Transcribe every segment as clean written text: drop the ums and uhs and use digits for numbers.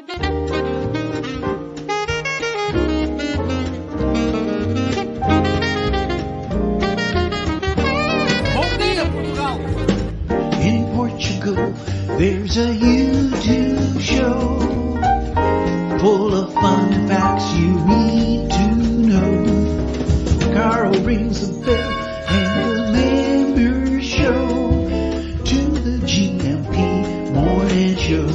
In Portugal, there's a YouTube show full of fun facts you need to know. Carl rings the bell and the members show to the GMP morning show.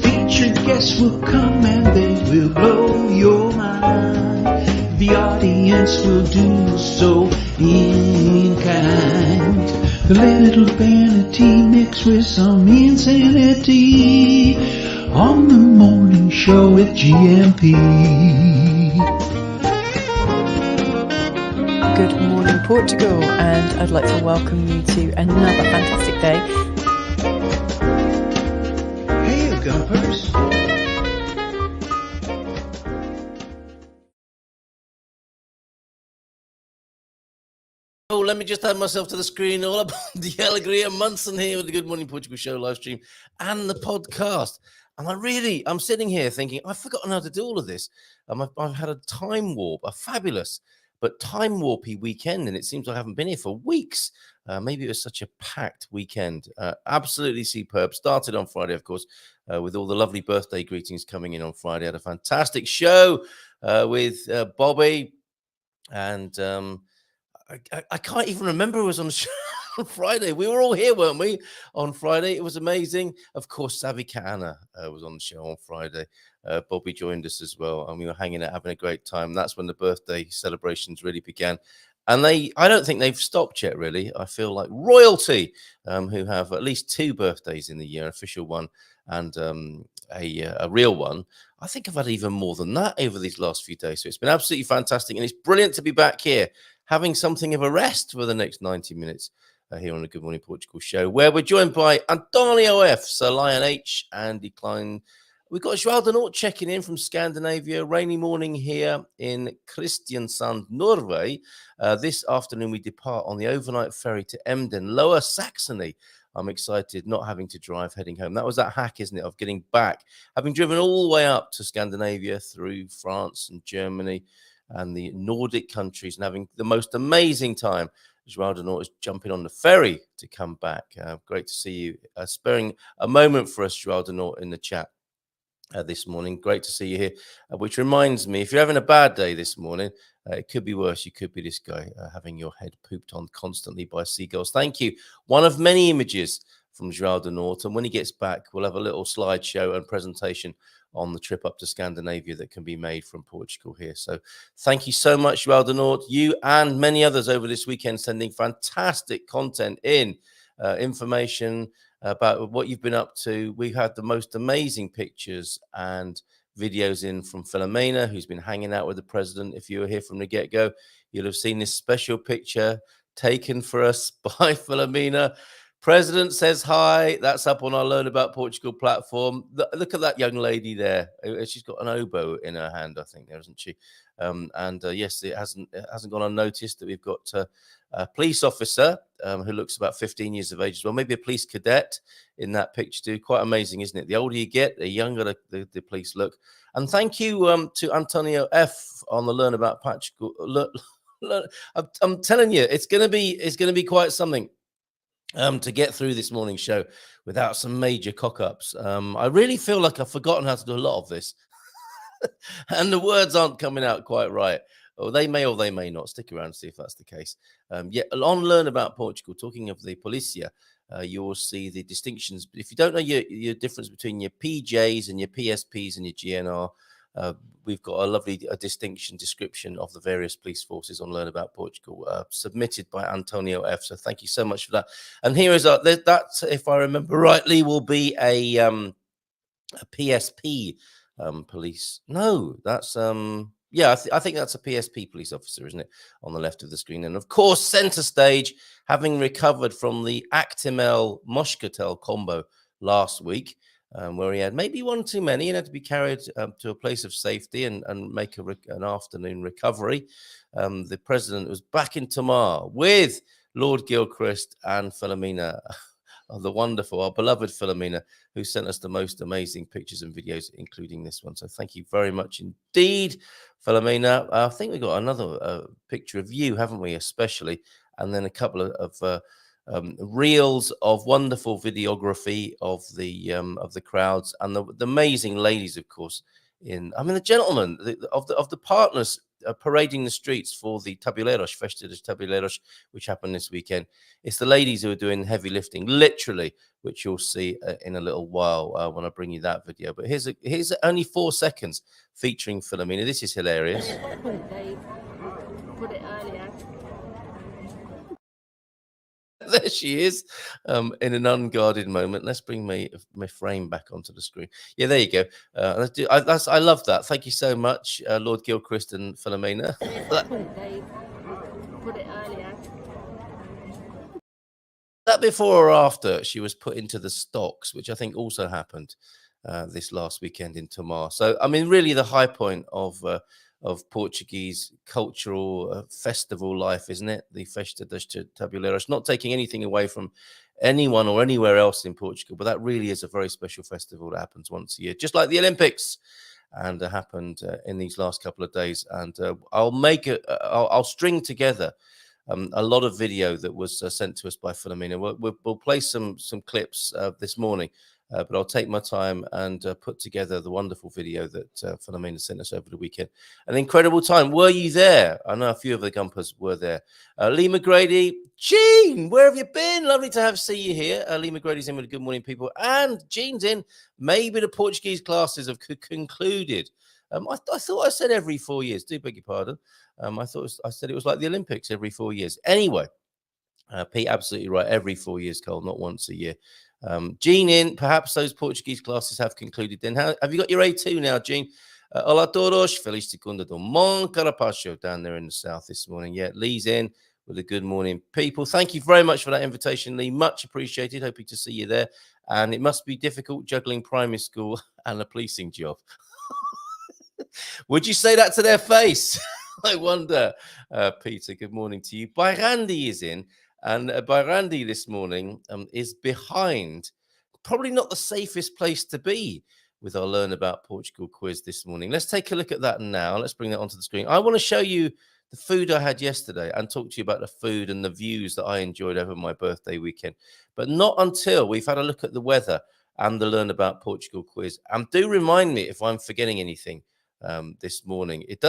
Featured guests will come and they will blow your mind. The audience will do so in kind. The little vanity mixed with some insanity on the morning show with GMP. Good morning, Portugal, and I'd like to welcome you to another fantastic day. Hey, you gumpers. Oh, let me just add myself to the screen. All about the Alegria Munson here with the Good Morning Portugal show live stream and the podcast. And I'm sitting here thinking, I've forgotten how to do all of this. I've had a time warp, a fabulous but time warpy weekend, and it seems I haven't been here for weeks. Maybe it was such a packed weekend. Absolutely superb. Started on Friday, of course, with all the lovely birthday greetings coming in on Friday. Had a fantastic show with Bobby and... I can't even remember who was on the show on Friday. We were all here, weren't we, on Friday? It was amazing. Of course, Savi Kana was on the show on Friday. Bobby joined us as well, and we were hanging out, having a great time. That's when the birthday celebrations really began. And I don't think they've stopped yet, really. I feel like royalty, who have at least 2 birthdays in the year, an official one and a real one. I think I've had even more than that over these last few days. So it's been absolutely fantastic, and it's brilliant to be back here, having something of a rest for the next 90 minutes here on the Good Morning Portugal show, where we're joined by Antonio F, Sir Lion H, Andy Klein. We've got João de Norte checking in from Scandinavia. Rainy morning here in Kristiansand, Norway. This afternoon we depart on the overnight ferry to Emden, Lower Saxony. I'm excited, not having to drive, heading home. That was that hack, isn't it, of getting back, having driven all the way up to Scandinavia through France and Germany and the Nordic countries and having the most amazing time. João de Norte is jumping on the ferry to come back. Great to see you. Sparing a moment for us, João de Norte, in the chat this morning. Great to see you here, which reminds me, if you're having a bad day this morning, it could be worse. You could be this guy having your head pooped on constantly by seagulls. Thank you. One of many images from João de Norte. And when he gets back, we'll have a little slideshow and presentation on the trip up to Scandinavia that can be made from Portugal here. So thank you so much, João de Norte. You and many others over this weekend sending fantastic content in, information about what you've been up to. We had the most amazing pictures and videos in from Filomena, who's been hanging out with the president. If you were here from the get-go, you'll have seen this special picture taken for us by Filomena. President says hi. That's up on our Learn About Portugal platform. Look at that young lady there. She's got an oboe in her hand, I think, there, isn't she? Yes, it hasn't gone unnoticed that we've got a police officer who looks about 15 years of age as well. Maybe a police cadet in that picture too. Quite amazing, isn't it? The older you get, the younger the police look. And thank you to Antonio F on the Learn About Portugal. I'm telling you, it's going to be quite something. To get through this morning's show without some major cock-ups. I really feel like I've forgotten how to do a lot of this. And the words aren't coming out quite right. Or they may not. Stick around and see if that's the case. On Learn About Portugal, talking of the Policia, you will see the distinctions. If you don't know your difference between your PJs and your PSPs and your GNR, we've got a lovely distinction description of the various police forces on Learn About Portugal, submitted by Antonio F. So thank you so much for that. And here is that, if I remember rightly, will be a PSP police. No, that's I think that's a PSP police officer, isn't it? On the left of the screen. And of course, center stage, having recovered from the Actimel Moscatel combo last week. Where he had maybe one too many and had to be carried to a place of safety and make an afternoon recovery. The president was back in Tamar with Lord Gilchrist and Filomena the wonderful, our beloved Philomena, who sent us the most amazing pictures and videos, including this one. So thank you very much indeed, Philomena. I think we got another picture of you, haven't we, especially, and then a couple of reels of wonderful videography of the crowds and the amazing ladies, of course. The gentlemen of the partners parading the streets for the Tabuleiros, Festa dos Tabuleiros, which happened this weekend. It's the ladies who are doing heavy lifting, literally, which you'll see in a little while when I bring you that video. But here's only 4 seconds featuring Philomena. This is hilarious. They put it earlier. There she is, in an unguarded moment. Let's bring my frame back onto the screen. Yeah, there you go. I love that. Thank you so much, Lord Gilchrist and Philomena. They put it earlier. That before or after she was put into the stocks, which I think also happened this last weekend in Tomar. So, really the high point of Portuguese cultural festival life, isn't it? The Festa dos Tabuleiros, not taking anything away from anyone or anywhere else in Portugal, but that really is a very special festival that happens once a year, just like the Olympics, and happened in these last couple of days. And I'll string together a lot of video that was sent to us by Philomena. We'll play some clips this morning. But I'll take my time and put together the wonderful video that Philomena sent us over the weekend. An incredible time. Were you there? I know a few of the Gumpers were there. Lee McGrady, Jean, where have you been? Lovely to see you here. Lee McGrady's in with Good Morning People. And Jean's in. Maybe the Portuguese classes have concluded. I thought I said every 4 years. Do beg your pardon. I said it was like the Olympics every 4 years. Anyway, Pete, absolutely right. Every 4 years, Cole, not once a year. Jean in, perhaps those Portuguese classes have concluded then. Have you got your A2 now, Jean? Olá todos, feliz segunda do Mon Carapacho down there in the south this morning. Yeah, Lee's in with a Good Morning People. Thank you very much for that invitation, Lee. Much appreciated. Hoping to see you there. And it must be difficult juggling primary school and a policing job. Would you say that to their face? I wonder. Peter, good morning to you. Bairandi is in. And Bairandi this morning is behind, probably not the safest place to be with our Learn About Portugal quiz this morning. Let's take a look at that now. Let's bring that onto the screen. I want to show you the food I had yesterday and talk to you about the food and the views that I enjoyed over my birthday weekend. But not until we've had a look at the weather and the Learn About Portugal quiz. And do remind me if I'm forgetting anything this morning. It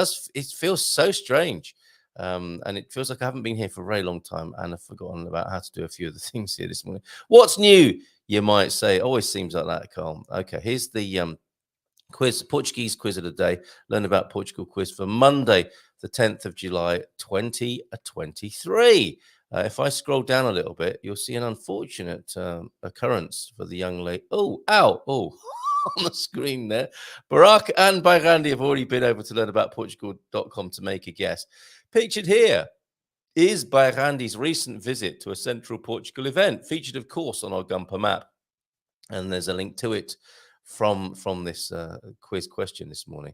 feels so strange. And it feels like I haven't been here for a very long time and I've forgotten about how to do a few of the things here this morning. What's new, you might say? Always seems like that, Carl. Okay, here's the quiz, Portuguese quiz of the day. Learn About Portugal quiz for Monday, the 10th of July, 2023. If I scroll down a little bit, you'll see an unfortunate occurrence for the young lady. Oh, ow, oh. On the screen there. Barack and Bairandi have already been over to learnaboutportugal.com to make a guess. Pictured here is Bairandi's recent visit to a Central Portugal event, featured, of course, on our Gumper map. And there's a link to it from this quiz question this morning.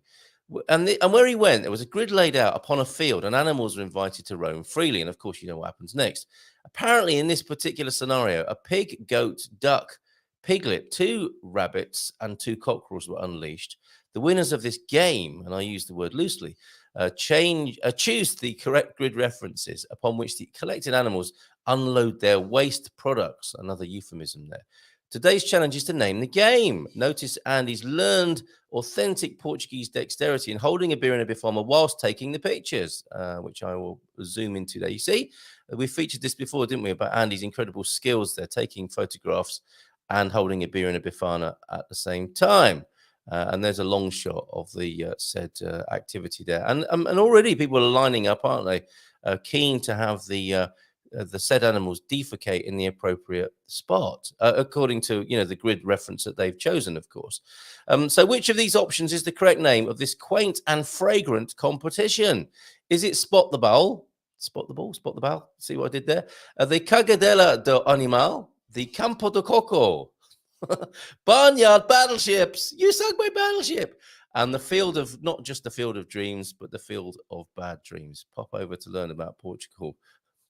And where he went, there was a grid laid out upon a field, and animals were invited to roam freely. And, of course, you know what happens next. Apparently, in this particular scenario, a pig, goat, duck, piglet, 2 rabbits, and 2 cockerels were unleashed. The winners of this game, and I use the word loosely, choose the correct grid references upon which the collected animals unload their waste products. Another euphemism there. Today's challenge is to name the game. Notice Andy's learned authentic Portuguese dexterity in holding a beer in a bifoma whilst taking the pictures, which I will zoom into there. You see, we featured this before, didn't we, about Andy's incredible skills there, taking photographs and holding a beer in a bifana at the same time. And there's a long shot of the said activity there. And already people are lining up, aren't they? Keen to have the said animals defecate in the appropriate spot, according to, the grid reference that they've chosen, of course. So which of these options is the correct name of this quaint and fragrant competition? Is it Spot the Bowl? Spot the Ball, Spot the Bowl. See what I did there? The Cagadela do Animal, the Campo do Coco, Barnyard Battleships. You sunk my battleship. And the field of, not just the field of dreams, but the field of bad dreams. Pop over to Learn About Portugal.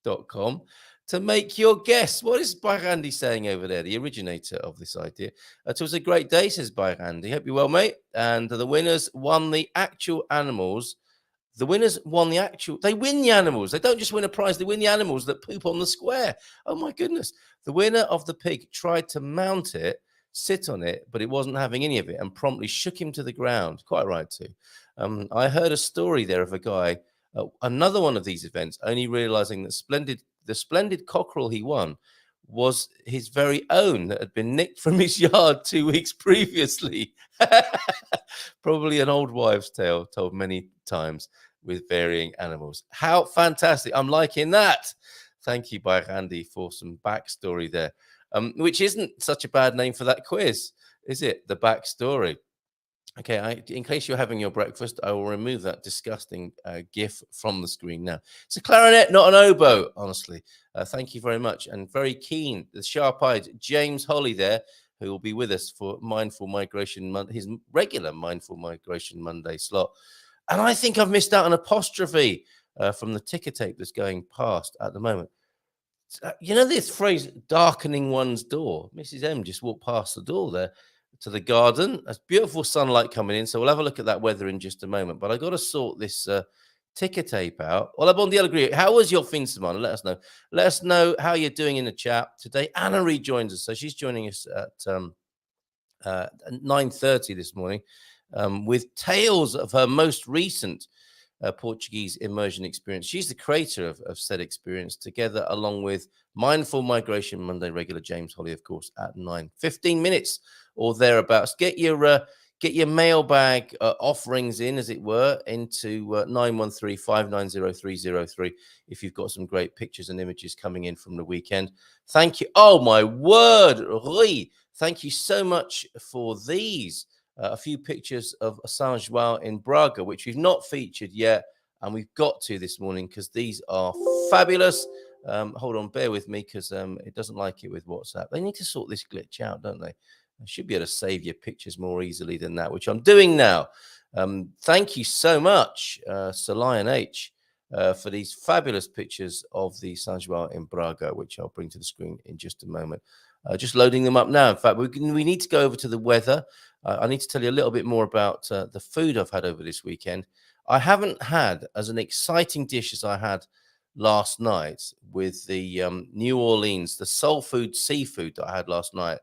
mindfulness.com to make your guess. What is Andy saying over there, the originator of this idea? It was a great day, says Andy. Hope you're well, mate. And the winners won the actual animals. The winners won they win the animals. They don't just win a prize, they win the animals that poop on the square. Oh my goodness. The winner of the pig tried to mount it, sit on it, but it wasn't having any of it and promptly shook him to the ground. Quite right, too. I heard a story there of a guy at another one of these events, only realizing that the splendid cockerel he won was his very own that had been nicked from his yard 2 weeks previously. Probably an old wives' tale told many times with varying animals. How fantastic. I'm liking that. Thank you, Andy, for some backstory there, which isn't such a bad name for that quiz, is it? The backstory. Okay, in case you're having your breakfast, I will remove that disgusting GIF from the screen now. It's a clarinet, not an oboe, honestly. Thank you very much. And very keen, the sharp-eyed James Holley there, who will be with us for Mindful Migration, his regular Mindful Migration Monday slot. And I think I've missed out an apostrophe from the ticker tape that's going past at the moment. You know this phrase, darkening one's door? Mrs. M just walked past the door there to the garden. There's beautiful sunlight coming in, so we'll have a look at that weather in just a moment. But I got to sort this ticker tape out. Hola, bon dia, alegría. How was your fin de semana? Let us know. Let us know how you're doing in the chat today. Anna rejoins us, so she's joining us at 9:30 this morning with tales of her most recent Portuguese Immersion Experience. She's the creator of said experience, together along with Mindful Migration Monday regular James Holley, of course, at 9:15 minutes or thereabouts. Get your mailbag offerings in, as it were, into 913-590-303 if you've got some great pictures and images coming in from the weekend. Thank you. Oh, my word, Rui. Thank you so much for these. A few pictures of São João in Braga, which we've not featured yet, and we've got to this morning because these are fabulous. Hold on, bear with me because it doesn't like it with WhatsApp. They need to sort this glitch out, don't they? I should be able to save your pictures more easily than that, which I'm doing now. Thank you so much, Sir Lion H, for these fabulous pictures of the São João in Braga, which I'll bring to the screen in just a moment. Just loading them up now. In fact, we need to go over to the weather. I need to tell you a little bit more about the food I've had over this weekend. I haven't had as an exciting dish as I had last night with the New Orleans, the soul food seafood that I had last night.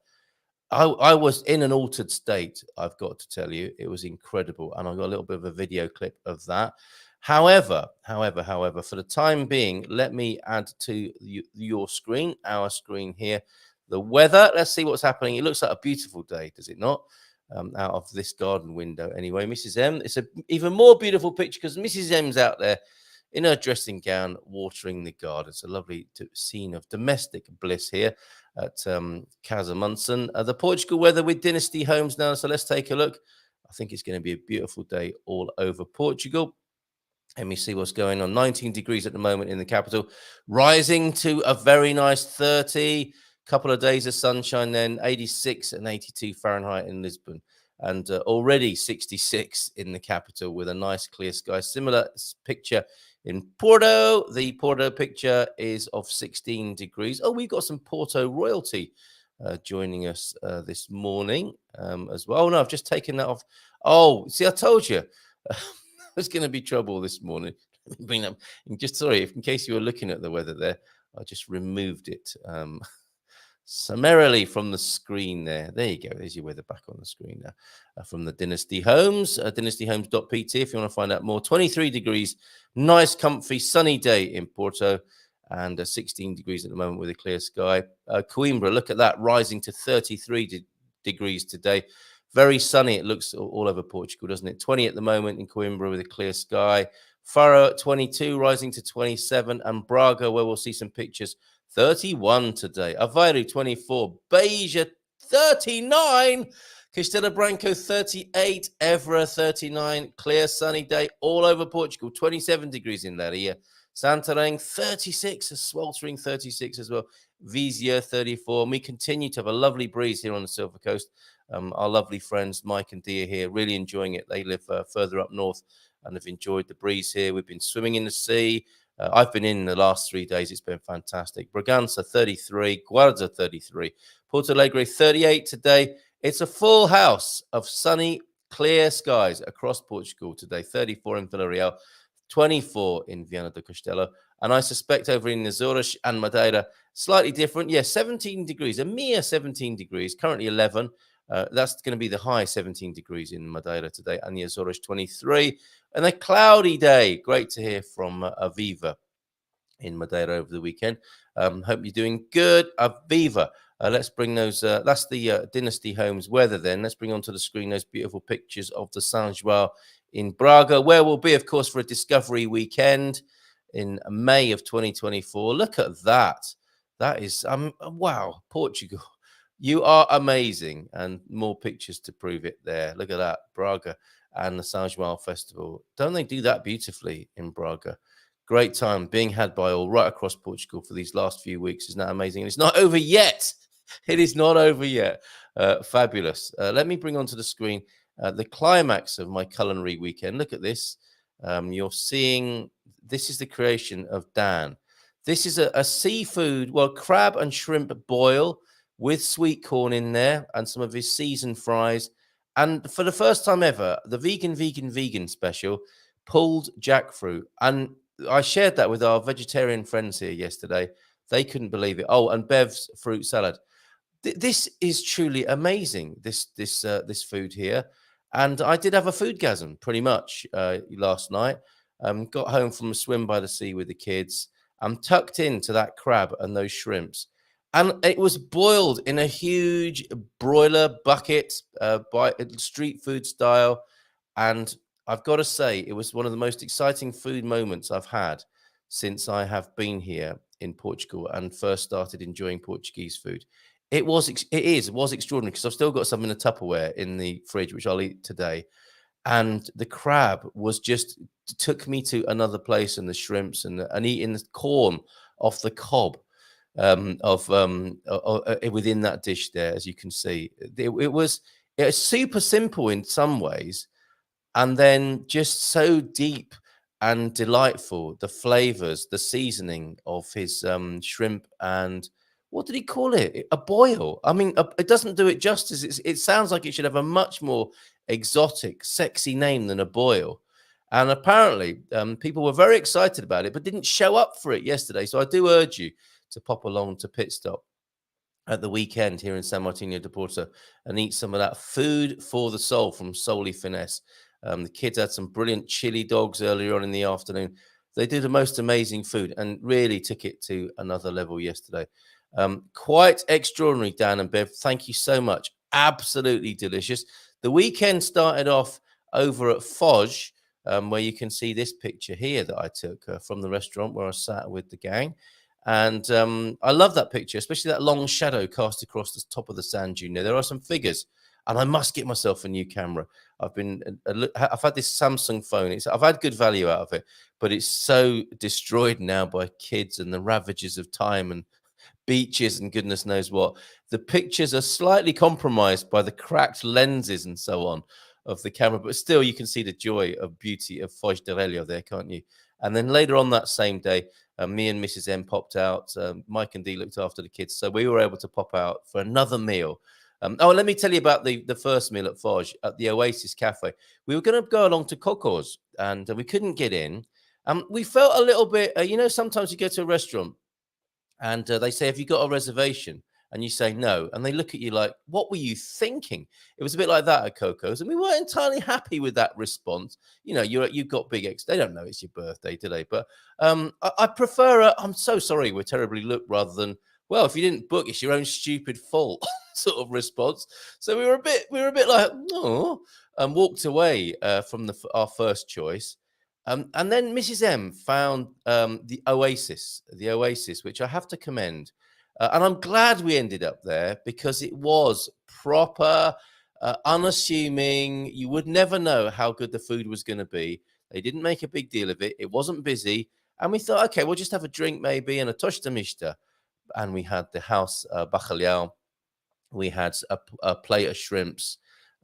I was in an altered state, I've got to tell you. It was incredible. And I got a little bit of a video clip of that. However, for the time being, let me add to your screen, our screen here, the weather. Let's see what's happening. It looks like a beautiful day, does it not? Out of this garden window. Anyway, Mrs. M, it's an even more beautiful picture because Mrs. M's out there in her dressing gown watering the garden. It's a lovely scene of domestic bliss here at Casa Munson. The Portugal weather with Dynasty Homes now. So let's take a look. I think it's going to be a beautiful day all over Portugal. Let me see what's going on. 19 degrees at the moment in the capital, rising to a very nice 30. Couple of days of sunshine, then 86 and 82 Fahrenheit in Lisbon, and already 66 in the capital with a nice clear sky. Similar picture in Porto. The Porto picture is of 16 degrees. Oh, we've got some Porto royalty joining us this morning as well. Oh, no, I've just taken that off. Oh, see, I told you there's going to be trouble this morning. Just sorry, in case you were looking at the weather there, I just removed it. Summarily from the screen there. There you go. There's your weather back on the screen now from the Dynasty Homes, dynastyhomes.pt if you want to find out more. 23 degrees, nice, comfy, sunny day in Porto, and 16 degrees at the moment with a clear sky. Coimbra, look at that, rising to 33 degrees today. Very sunny. It looks all over Portugal, doesn't it? 20 at the moment in Coimbra with a clear sky. Faro at 22, rising to 27, and Braga, where we'll see some pictures, 31 today. Aveiro 24, Beja 39, Castelo Branco 38, Évora 39, clear sunny day all over Portugal, 27 degrees in Leiria. Santarém 36, a sweltering 36 as well. Vizia 34. And we continue to have a lovely breeze here on the Silver Coast. Our lovely friends Mike and Dia here, really enjoying it. They live further up north and have enjoyed the breeze here. We've been swimming in the sea. I've been in the last 3 days. It's been fantastic. Bragança 33, Guarda 33, Porto Alegre 38 today. It's a full house of sunny, clear skies across Portugal today. 34 in Villarreal, 24 in Viana do Castelo. And I suspect over in Azores and Madeira, slightly different. Yeah, 17 degrees, a mere 17 degrees, currently 11. That's going to be the high, 17 degrees in Madeira today, and the Azores 23. And a cloudy day. Great to hear from Aviva in Madeira over the weekend. Hope you're doing good. Aviva. Let's bring those. That's the Dynasty Homes weather then. Let's bring onto the screen those beautiful pictures of the São João in Braga, where we'll be, of course, for a Discovery weekend in May of 2024. Look at that. That is, wow, Portugal. You are amazing. And more pictures to prove it there. Look at that, Braga and the São João Festival. Don't they do that beautifully in Braga? Great time being had by all right across Portugal for these last few weeks. Isn't that amazing? And it's not over yet. It is not over yet. Fabulous. Let me bring onto the screen the climax of my culinary weekend. Look at this. You're seeing, this is the creation of Dan. This is a seafood, well, crab and shrimp boil with sweet corn in there and some of his seasoned fries. And for the first time ever, the vegan special, pulled jackfruit. And I shared that with our vegetarian friends here yesterday. They couldn't believe it. Oh, and Bev's fruit salad. This is truly amazing, this food here. And I did have a foodgasm pretty much last night. Got home from a swim by the sea with the kids. I'm tucked into that crab and those shrimps. And it was boiled in a huge broiler bucket by street food style. And I've got to say, it was one of the most exciting food moments I've had since I have been here in Portugal and first started enjoying Portuguese food. It was extraordinary because I've still got some in the Tupperware in the fridge, which I'll eat today. And the crab was just took me to another place, and the shrimps and eating the corn off the cob within that dish there, as you can see. It was super simple in some ways, and then just so deep and delightful. The flavors, the seasoning of his shrimp and what did he call it? A boil. I mean, it doesn't do it justice. It sounds like it should have a much more exotic, sexy name than a boil. And apparently, people were very excited about it, but didn't show up for it yesterday. So I do urge you to pop along to Pit Stop at the weekend here in San Martino de Porto and eat some of that food for the soul from Soli Finesse. The kids had some brilliant chili dogs earlier on in the afternoon. They did the most amazing food and really took it to another level yesterday. Quite extraordinary, Dan and Bev. Thank you so much. Absolutely delicious. The weekend started off over at Foz, where you can see this picture here that I took from the restaurant where I sat with the gang. And I love that picture, especially that long shadow cast across the top of the sand dune. There are some figures, and I must get myself a new camera. I've had this Samsung phone. I've had good value out of it, but it's so destroyed now by kids and the ravages of time and beaches and goodness knows what. The pictures are slightly compromised by the cracked lenses and so on of the camera, but still you can see the joy of beauty of Foz de Relio there, can't you? And then later on that same day, me and Mrs. M popped out. Mike and Dee looked after the kids, so we were able to pop out for another meal. Let me tell you about the first meal at Foz at the Oasis Cafe. We were going to go along to Coco's, and we couldn't get in. We felt a little bit, sometimes you go to a restaurant and they say, have you got a reservation? And you say no. And they look at you like, what were you thinking? It was a bit like that at Coco's. And we weren't entirely happy with that response. You've got big they don't know it's your birthday, do they? But I prefer I'm so sorry we're terribly looked rather than, well, if you didn't book, it's your own stupid fault sort of response. So we were a bit like, oh, and walked away from our first choice. And then Mrs. M found the Oasis, which I have to commend. And I'm glad we ended up there because it was proper, unassuming. You would never know how good the food was going to be. They didn't make a big deal of it. It wasn't busy. And we thought, okay, we'll just have a drink maybe and a tosta mista. And we had the house bacalhau. We had a plate of shrimps.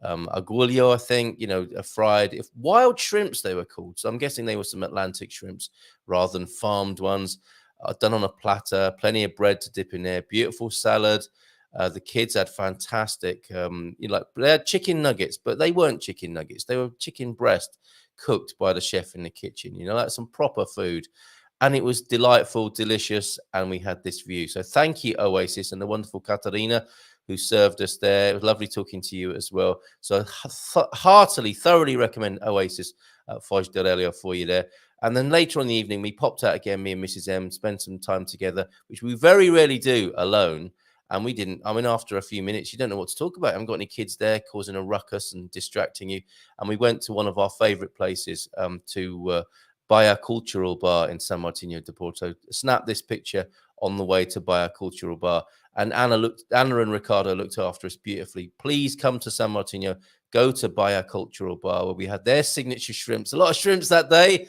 aguilio, I think, fried, if wild shrimps they were called. So I'm guessing they were some Atlantic shrimps rather than farmed ones. Done on a platter, plenty of bread to dip in there, beautiful salad. The kids had fantastic, they had chicken nuggets, but they weren't chicken nuggets. They were chicken breast cooked by the chef in the kitchen. That's some proper food. And it was delightful, delicious, and we had this view. So thank you, Oasis, and the wonderful Katarina who served us there. It was lovely talking to you as well. So heartily, thoroughly recommend Oasis at Foz del Helio for you there. And then later on in the evening, we popped out again, me and Mrs. M, spent some time together, which we very rarely do alone. And we didn't. I mean, after a few minutes, you don't know what to talk about. I haven't got any kids there causing a ruckus and distracting you. And we went to one of our favorite places to Baia Cultural Bar in San Martino de Porto. Snap this picture on the way to Baia Cultural Bar. And Anna and Ricardo looked after us beautifully. Please come to San Martino. Go to Baia Cultural Bar where we had their signature shrimps. A lot of shrimps that day.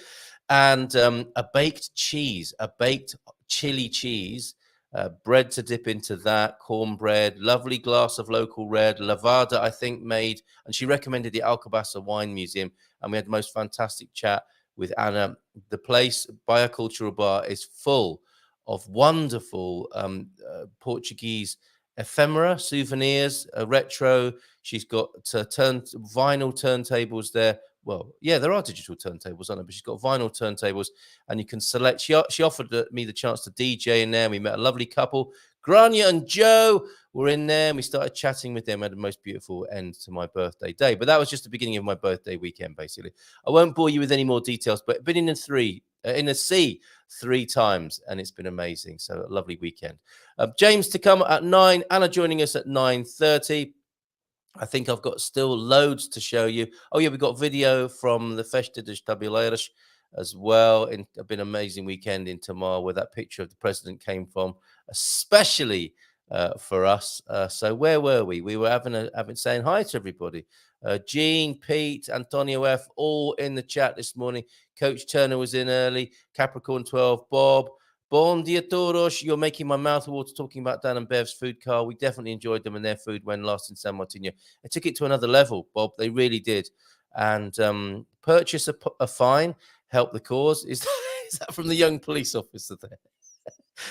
And a baked chili cheese. Bread to dip into that, cornbread, lovely glass of local red, lavada, I think, made. And she recommended the Alcobaça Wine Museum. And we had the most fantastic chat with Anna. The place, Biocultural Bar, is full of wonderful Portuguese ephemera, souvenirs, retro. She's got vinyl turntables there. Well, yeah, there are digital turntables, aren't there? But she's got vinyl turntables, and you can select. She offered me the chance to DJ in there. We met a lovely couple. Grania and Joe were in there, and we started chatting with them. Had the most beautiful end to my birthday day. But that was just the beginning of my birthday weekend, basically. I won't bore you with any more details, but been in the sea 3 times, and it's been amazing. So a lovely weekend. James to come at 9. Anna joining us at 9:30. I think I've got still loads to show you. Oh, yeah, we've got video from the Festa dos Tabuleiros as well. It's been an amazing weekend in Tamar where that picture of the president came from, especially for us. So where were we? We were saying hi to everybody. Jean, Pete, Antonio F, all in the chat this morning. Coach Turner was in early. Capricorn 12, Bob. Bon dia todos. You're making my mouth water talking about Dan and Bev's food car. We definitely enjoyed them and their food when last in San Martino. It took it to another level, Bob. They really did. And purchase a fine, help the cause. Is that from the young police officer there?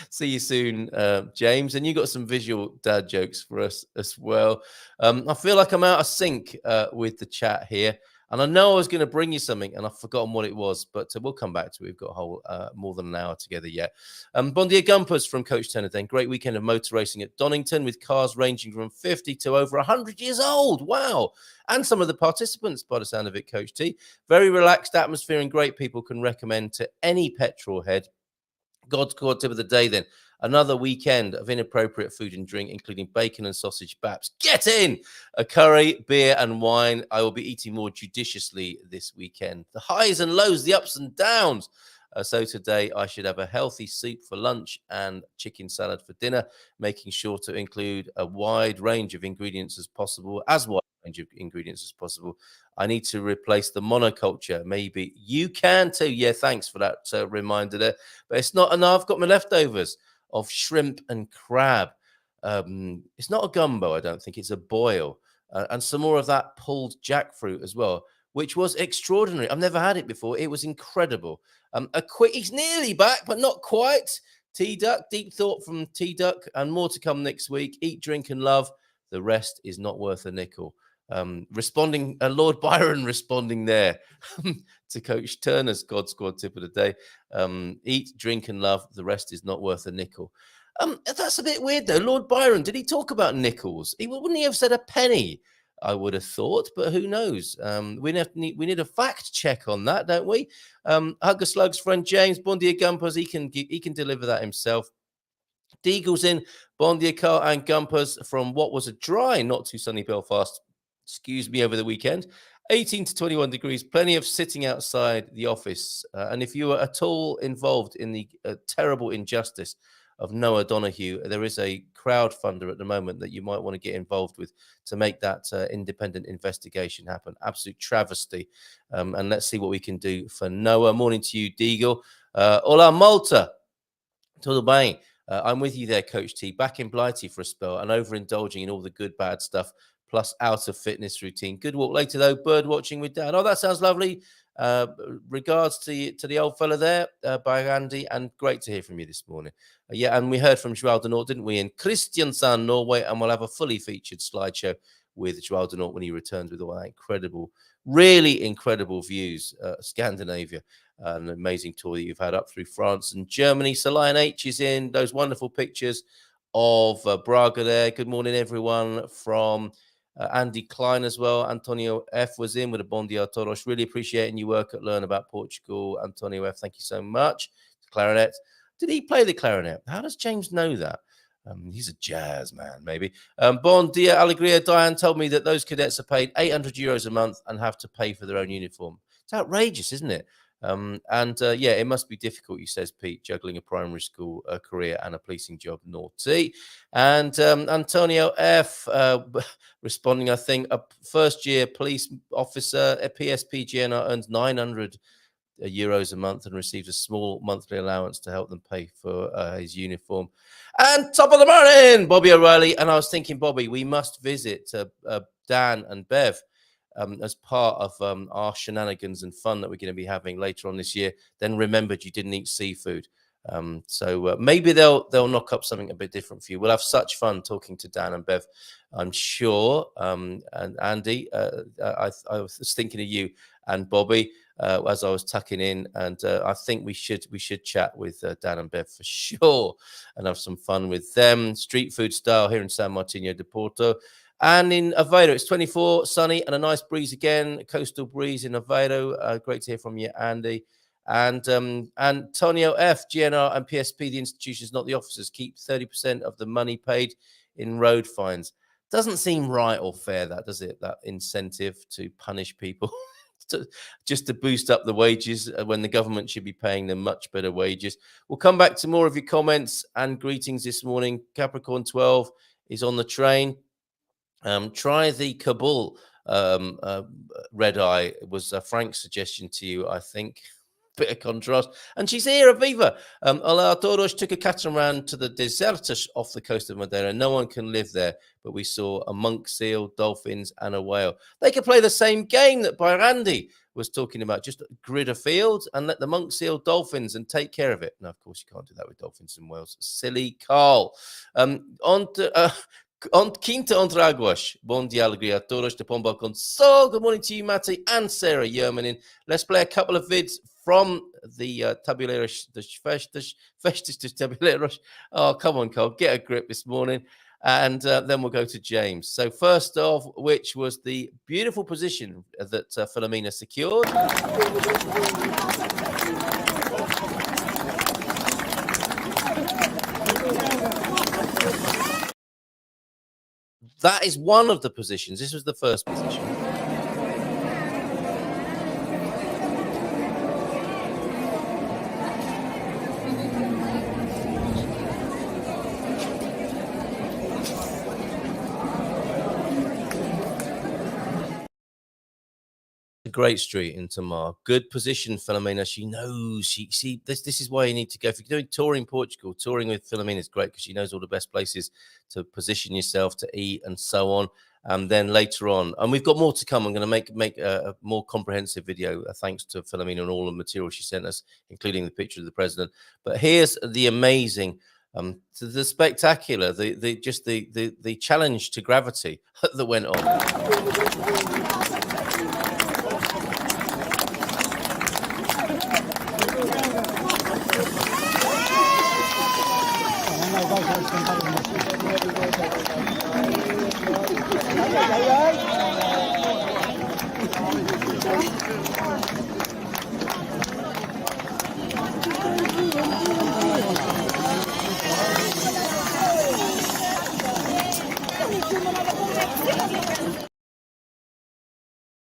See you soon, James. And you got some visual dad jokes for us as well. I feel like I'm out of sync with the chat here. And I know I was going to bring you something, and I've forgotten what it was, but we'll come back to it. We've got a whole more than an hour together yet. Bon dia Gumpers from Coach Turner then. Great weekend of motor racing at Donington with cars ranging from 50 to over 100 years old. Wow. And some of the participants, by the sound of it, Coach T. Very relaxed atmosphere and great people, can recommend to any petrol head. God's core tip of the day then. Another weekend of inappropriate food and drink, including bacon and sausage baps. Get in! A curry, beer and wine. I will be eating more judiciously this weekend. The highs and lows, the ups and downs. So today I should have a healthy soup for lunch and chicken salad for dinner, making sure to include a wide range of ingredients as possible, I need to replace the monoculture. Maybe you can too. Yeah, thanks for that reminder there. But it's not enough. I've got my leftovers of shrimp and crab. It's not a gumbo, I don't think. It's a boil. And some more of that pulled jackfruit as well, which was extraordinary. I've never had it before. It was incredible. He's nearly back, but not quite. T-Duck, deep thought from T-Duck, and more to come next week. Eat, drink, and love. The rest is not worth a nickel. Lord Byron responding there to Coach Turner's God Squad tip of the day. Eat, drink, and love. The rest is not worth a nickel. That's a bit weird, though. Lord Byron, did he talk about nickels? Wouldn't he have said a penny? I would have thought, but who knows? We need a fact check on that, don't we? Hugger Slug's friend James, Bon dia Gumpers, he can deliver that himself. Deagle's in, Bon dia Carl and Gumpers from what was a dry, not too sunny Belfast, over the weekend. 18 to 21 degrees, plenty of sitting outside the office. And if you are at all involved in the terrible injustice of Noah Donahue, there is a crowdfunder at the moment that you might want to get involved with to make that independent investigation happen. Absolute travesty. And let's see what we can do for Noah. Morning to you, Deagle. Hola, Malta. Tudo bem? I'm with you there, Coach T. Back in Blighty for a spell and overindulging in all the good, bad stuff. plus out of fitness routine. Good walk later though. Bird watching with Dad. Oh, that sounds lovely. Regards to the old fella there by Andy, and great to hear from you this morning. Yeah, and we heard from Joao de Nort, didn't we, in Kristiansand, Norway, and we'll have a fully featured slideshow with Joao de Nort when he returns with all that incredible, really incredible views. Scandinavia, an amazing tour that you've had up through France and Germany. So Lion H is in those wonderful pictures of Braga there. Good morning, everyone, from Andy Klein as well. Antonio F was in with a Bon dia todos. Really appreciating your work at Learn About Portugal. Antonio F, thank you so much. Clarinet. Did he play the clarinet? How does James know that? He's a jazz man, maybe. Bon dia alegria. Diane told me that those cadets are paid €800 a month and have to pay for their own uniform. It's outrageous, isn't it? Yeah, it must be difficult, you says Pete, juggling a primary school career and a policing job. Naughty. And Antonio F responding, I think, a first-year police officer, a PSP GNR, earns €900 a month and receives a small monthly allowance to help them pay for his uniform. And top of the morning, Bobby O'Reilly. And I was thinking, Bobby, we must visit Dan and Bev as part of our shenanigans and fun that we're going to be having later on this year. Then remembered you didn't eat seafood. So maybe they'll knock up something a bit different for you. We'll have such fun talking to Dan and Bev, I'm sure. And Andy, I was thinking of you and Bobby as I was tucking in, and I think we should chat with Dan and Bev for sure and have some fun with them. Street food style here in San Martino de Porto. And in Aveiro, it's 24, sunny, and a nice breeze again, a coastal breeze in Aveiro. Great to hear from you, Andy. And Antonio F, GNR and PSP, the institutions, not the officers, keep 30% of the money paid in road fines. Doesn't seem right or fair, that, does it? That incentive to punish people just to boost up the wages when the government should be paying them much better wages. We'll come back to more of your comments and greetings this morning. Capricorn 12 is on the train. Try the Kabul red eye was Frank's suggestion to you, I think. Bit of contrast. And she's here, Aviva. Olá a todos. Took a catamaran to the desertos off the coast of Madeira. No one can live there, but we saw a monk seal, dolphins, and a whale. They could play the same game that Randy was talking about. Just grid a field and let the monk seal dolphins and take care of it. No, of course you can't do that with dolphins and whales. Silly Carl. Quinta entre Águas. Bom dia, alegria a todos de Pombal con Sol. Good morning to you, Matty and Sarah Yermanin. Let's play a couple of vids from the Tabuleiros, the Festas Tabuleiros. Oh, come on, Carl, get a grip this morning. And then we'll go to James. So first off, which was the beautiful position that Philomena secured. That is one of the positions. This was the first position. Great street in Tamar. Good position, Philomena. She knows. This is why you need to go. If you're doing touring Portugal, touring with Philomena is great because she knows all the best places to position yourself, to eat, and so on. And then later on, and we've got more to come. I'm going to make a more comprehensive video, thanks to Philomena and all the material she sent us, including the picture of the president. But here's the amazing, the spectacular, the challenge to gravity that went on.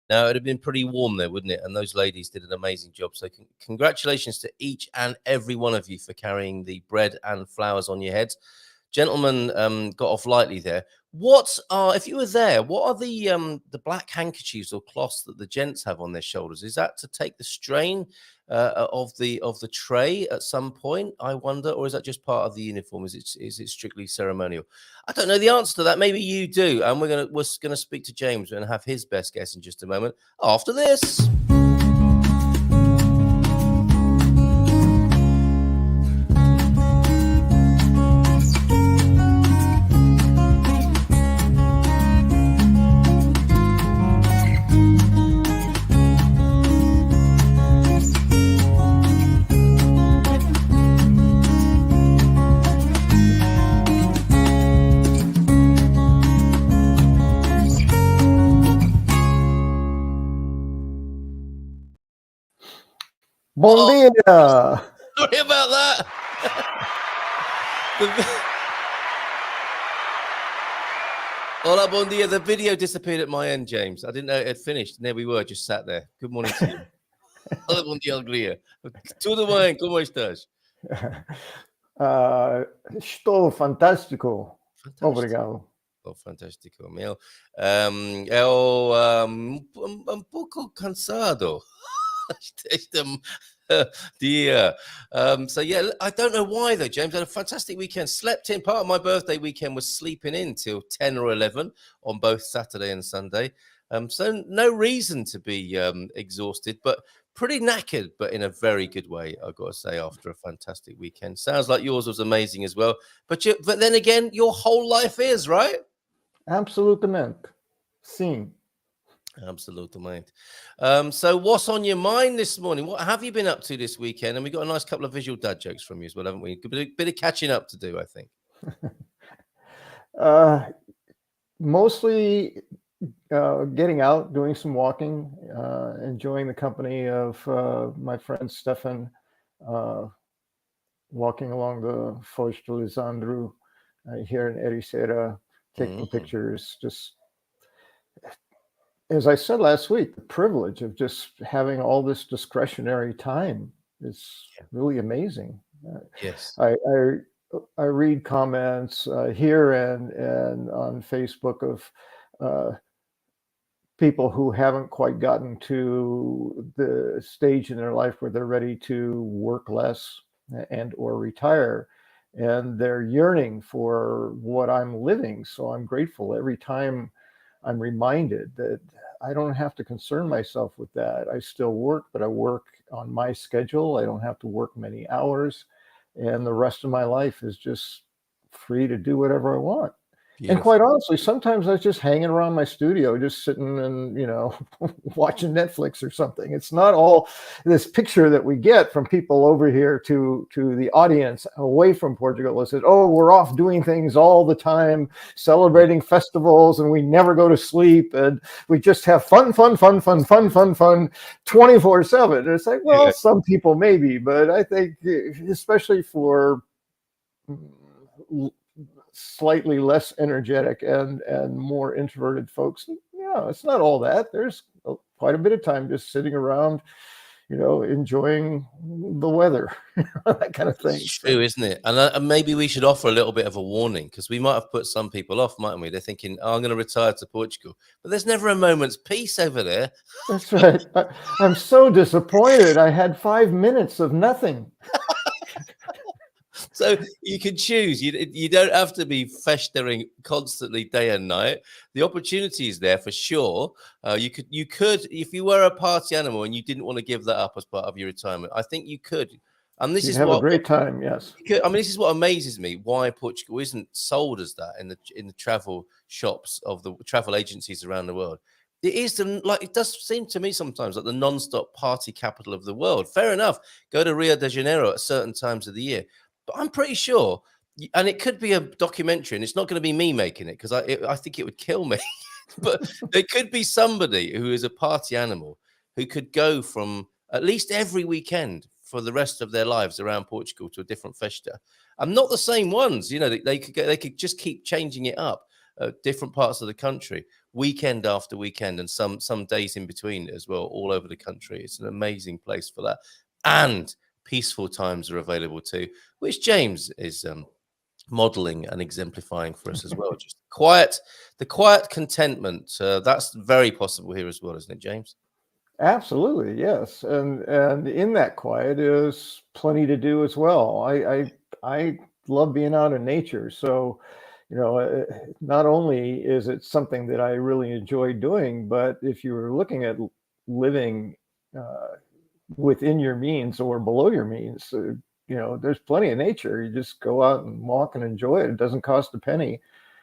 Now, it would have been pretty warm there, wouldn't it? And those ladies did an amazing job. So congratulations to each and every one of you for carrying the bread and flowers on your heads. Gentlemen got off lightly there. If you were there, what are the black handkerchiefs or cloths that the gents have on their shoulders? Is that to take the strain of the tray at some point, I wonder, or is that just part of the uniform? Is it strictly ceremonial? I don't know the answer to that. Maybe you do, and we're gonna speak to James and have his best guess in just a moment after this. Bon dia. Sorry about that. Hola, bon dia. The video disappeared at my end, James. I didn't know it had finished. And there we were, just sat there. Good morning to you. Hola, bon dia, alegria. Tudo bem? Como estás? Estou fantástico. Obrigado. Oh, fantástico, meu. Eu pouco cansado. Dear. So yeah, I don't know why though, James. I had a fantastic weekend. Slept in. Part of my birthday weekend was sleeping in till 10 or 11 on both Saturday and Sunday. So no reason to be exhausted, but pretty knackered, but in a very good way, I've got to say, after a fantastic weekend. Sounds like yours was amazing as well. But then again, your whole life is, right? Absolutamente. Sim. Absolutamente. So what's on your mind this morning? What have you been up to this weekend? And we got a nice couple of visual dad jokes from you as well, haven't we? A bit of catching up to do, I think. Mostly getting out, doing some walking, enjoying the company of my friend Stefan, walking along the Foz de Lisandro here in Ericeira, taking pictures. Just as I said last week, the privilege of just having all this discretionary time is really amazing. Yes. I read comments here and on Facebook of people who haven't quite gotten to the stage in their life where they're ready to work less and or retire, and they're yearning for what I'm living. So I'm grateful every time I'm reminded that I don't have to concern myself with that. I still work, but I work on my schedule. I don't have to work many hours, and the rest of my life is just free to do whatever I want. Beautiful. And quite honestly, sometimes I was just hanging around my studio, just sitting and, watching Netflix or something. It's not all this picture that we get from people over here to the audience away from Portugal. It says, oh, we're off doing things all the time, celebrating festivals, and we never go to sleep. And we just have fun 24/7. And it's like, well, some people maybe, but I think especially for slightly less energetic and more introverted folks, it's not all that. There's quite a bit of time just sitting around, enjoying the weather, that kind of thing. It's true, isn't it? And maybe we should offer a little bit of a warning, because we might have put some people off, mightn't we? They're thinking, oh, I'm going to retire to Portugal, but there's never a moment's peace over there. That's right. I'm so disappointed. I had 5 minutes of nothing. So you can choose. You don't have to be festering constantly day and night. The opportunity is there for sure. You could, if you were a party animal and you didn't want to give that up as part of your retirement, I think you could. And this is have a great time. Yes. This is what amazes me. Why Portugal isn't sold as that in the travel shops of the travel agencies around the world. It does seem to me sometimes like the non-stop party capital of the world. Fair enough. Go to Rio de Janeiro at certain times of the year. But I'm pretty sure, and it could be a documentary, and it's not going to be me making it, because I think it would kill me. But there could be somebody who is a party animal who could go from at least every weekend for the rest of their lives around Portugal to a different festa. And not the same ones, they could just keep changing it up, different parts of the country, weekend after weekend, and some days in between as well, all over the country. It's an amazing place for that. And peaceful times are available too, which James is modeling and exemplifying for us as well. Just the quiet contentment. That's very possible here as well, isn't it, James? Absolutely, yes. And in that quiet is plenty to do as well. I love being out in nature. So, not only is it something that I really enjoy doing, but if you're looking at living uh, within your means or below your means, there's plenty of nature. You just go out and walk and enjoy it. It doesn't cost a penny.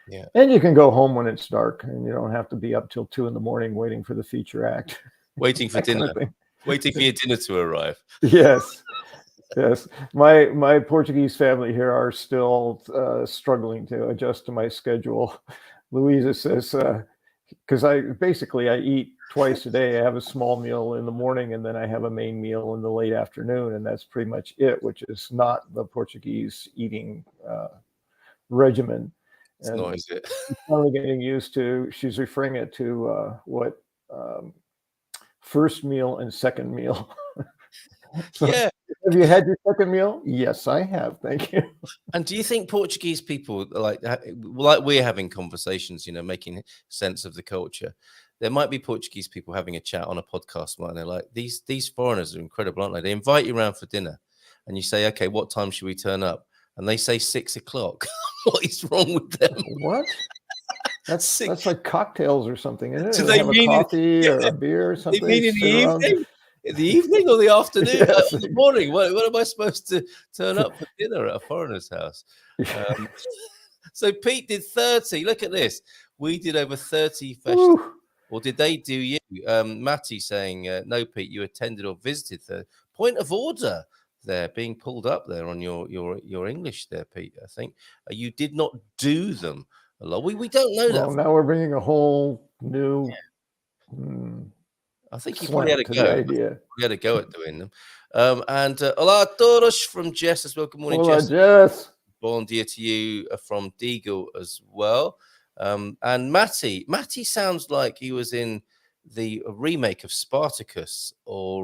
Yeah. And you can go home when it's dark, and you don't have to be up till 2 a.m. waiting for the feature act. Waiting for That kind dinner. of thing. Waiting for your dinner to arrive. Yes, yes. My Portuguese family here are still struggling to adjust to my schedule. Louisa says, because I eat twice a day. I have a small meal in the morning, and then I have a main meal in the late afternoon, and that's pretty much it, which is not the Portuguese eating regimen. It's And not, is it? she's finally getting used to. She's referring it to what first meal and second meal. So, Yeah. have you had your second meal? Yes, I have. Thank you. And do you think Portuguese people like we're having conversations, making sense of the culture? There might be Portuguese people having a chat on a podcast, and they're like, these foreigners are incredible, aren't they? They invite you around for dinner, and you say, okay, what time should we turn up? And they say 6 o'clock. What is wrong with them? What? That's like cocktails or something, isn't it? Do They they have a mean coffee or a beer or they something. mean in the Sit around. evening? In the evening or the afternoon? Yes. Or the morning? What am I supposed to turn up for dinner at a foreigner's house? So Pete did 30. Look at this. We did over 30 festivals. Woo. Or did they do you? Matty saying, no, Pete, you attended or visited the point of order there, being pulled up there on your English there, Pete, I think. You did not do them a lot. We don't know that. Well, now we're bringing a whole new I think he probably had a to go. the idea. He had a go at doing them. And hola todos from Jess as well. Good morning, Hola, Jess. Jess. Bon dia to you from Deagle as well. And Matty sounds like he was in the remake of Spartacus or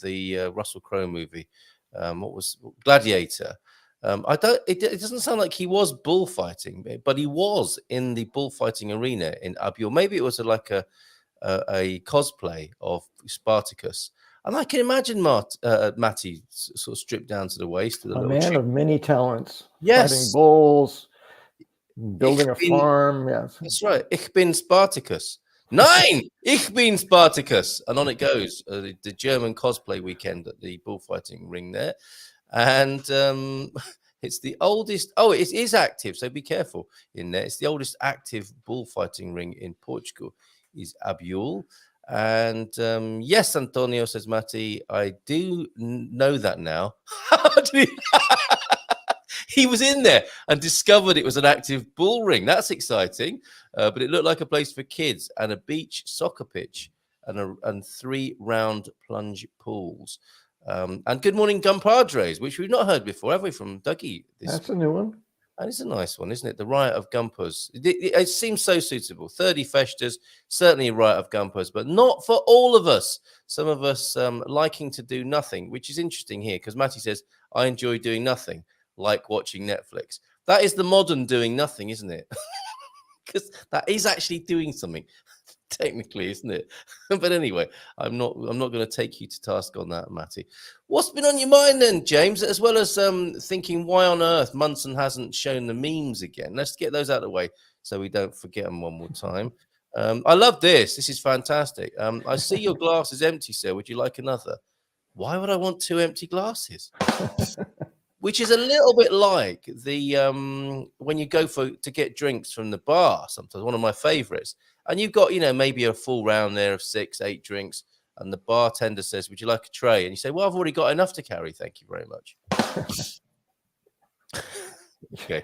the Russell Crowe movie. What was Gladiator? It doesn't sound like he was bullfighting, but he was in the bullfighting arena in Abiol. Maybe it was like a cosplay of Spartacus. And I can imagine Matty sort of stripped down to the waist. With a man of many talents. Yes. Fighting bulls, building a farm. Yes. That's right. Ich bin Spartacus. Nein! Ich bin Spartacus. And on it goes. The German cosplay weekend at the bullfighting ring there. And it's the oldest. Oh, it is active. So be careful in there. It's the oldest active bullfighting ring in Portugal. Is Abiol. And yes, Antonio, says Matty, I do know that now. He was in there and discovered it was an active bull ring. That's exciting. But it looked like a place for kids and a beach soccer pitch and 3 round plunge pools. And good morning, Gumpadres, which we've not heard before, have we, from Dougie? That's a new one. And it's a nice one, isn't it? The Riot of Gumpers. It seems so suitable. 30 festas, certainly a Riot of Gumpers, but not for all of us. Some of us liking to do nothing, which is interesting here because Matty says, I enjoy doing nothing, like watching Netflix. That is the modern doing nothing, isn't it? Because that is actually doing something. Technically, isn't it? But anyway, I'm not going to take you to task on that, Matty. What's been on your mind then, James? As well as thinking, why on earth Munson hasn't shown the memes again? Let's get those out of the way so we don't forget them one more time. I love this. This is fantastic. I see your glass is empty, sir. Would you like another? Why would I want 2 empty glasses? Which is a little bit like the when you go to get drinks from the bar. Sometimes one of my favorites. And you've got, maybe a full round there of 6, 8 drinks. And the bartender says, would you like a tray? And you say, well, I've already got enough to carry. Thank you very much. Okay.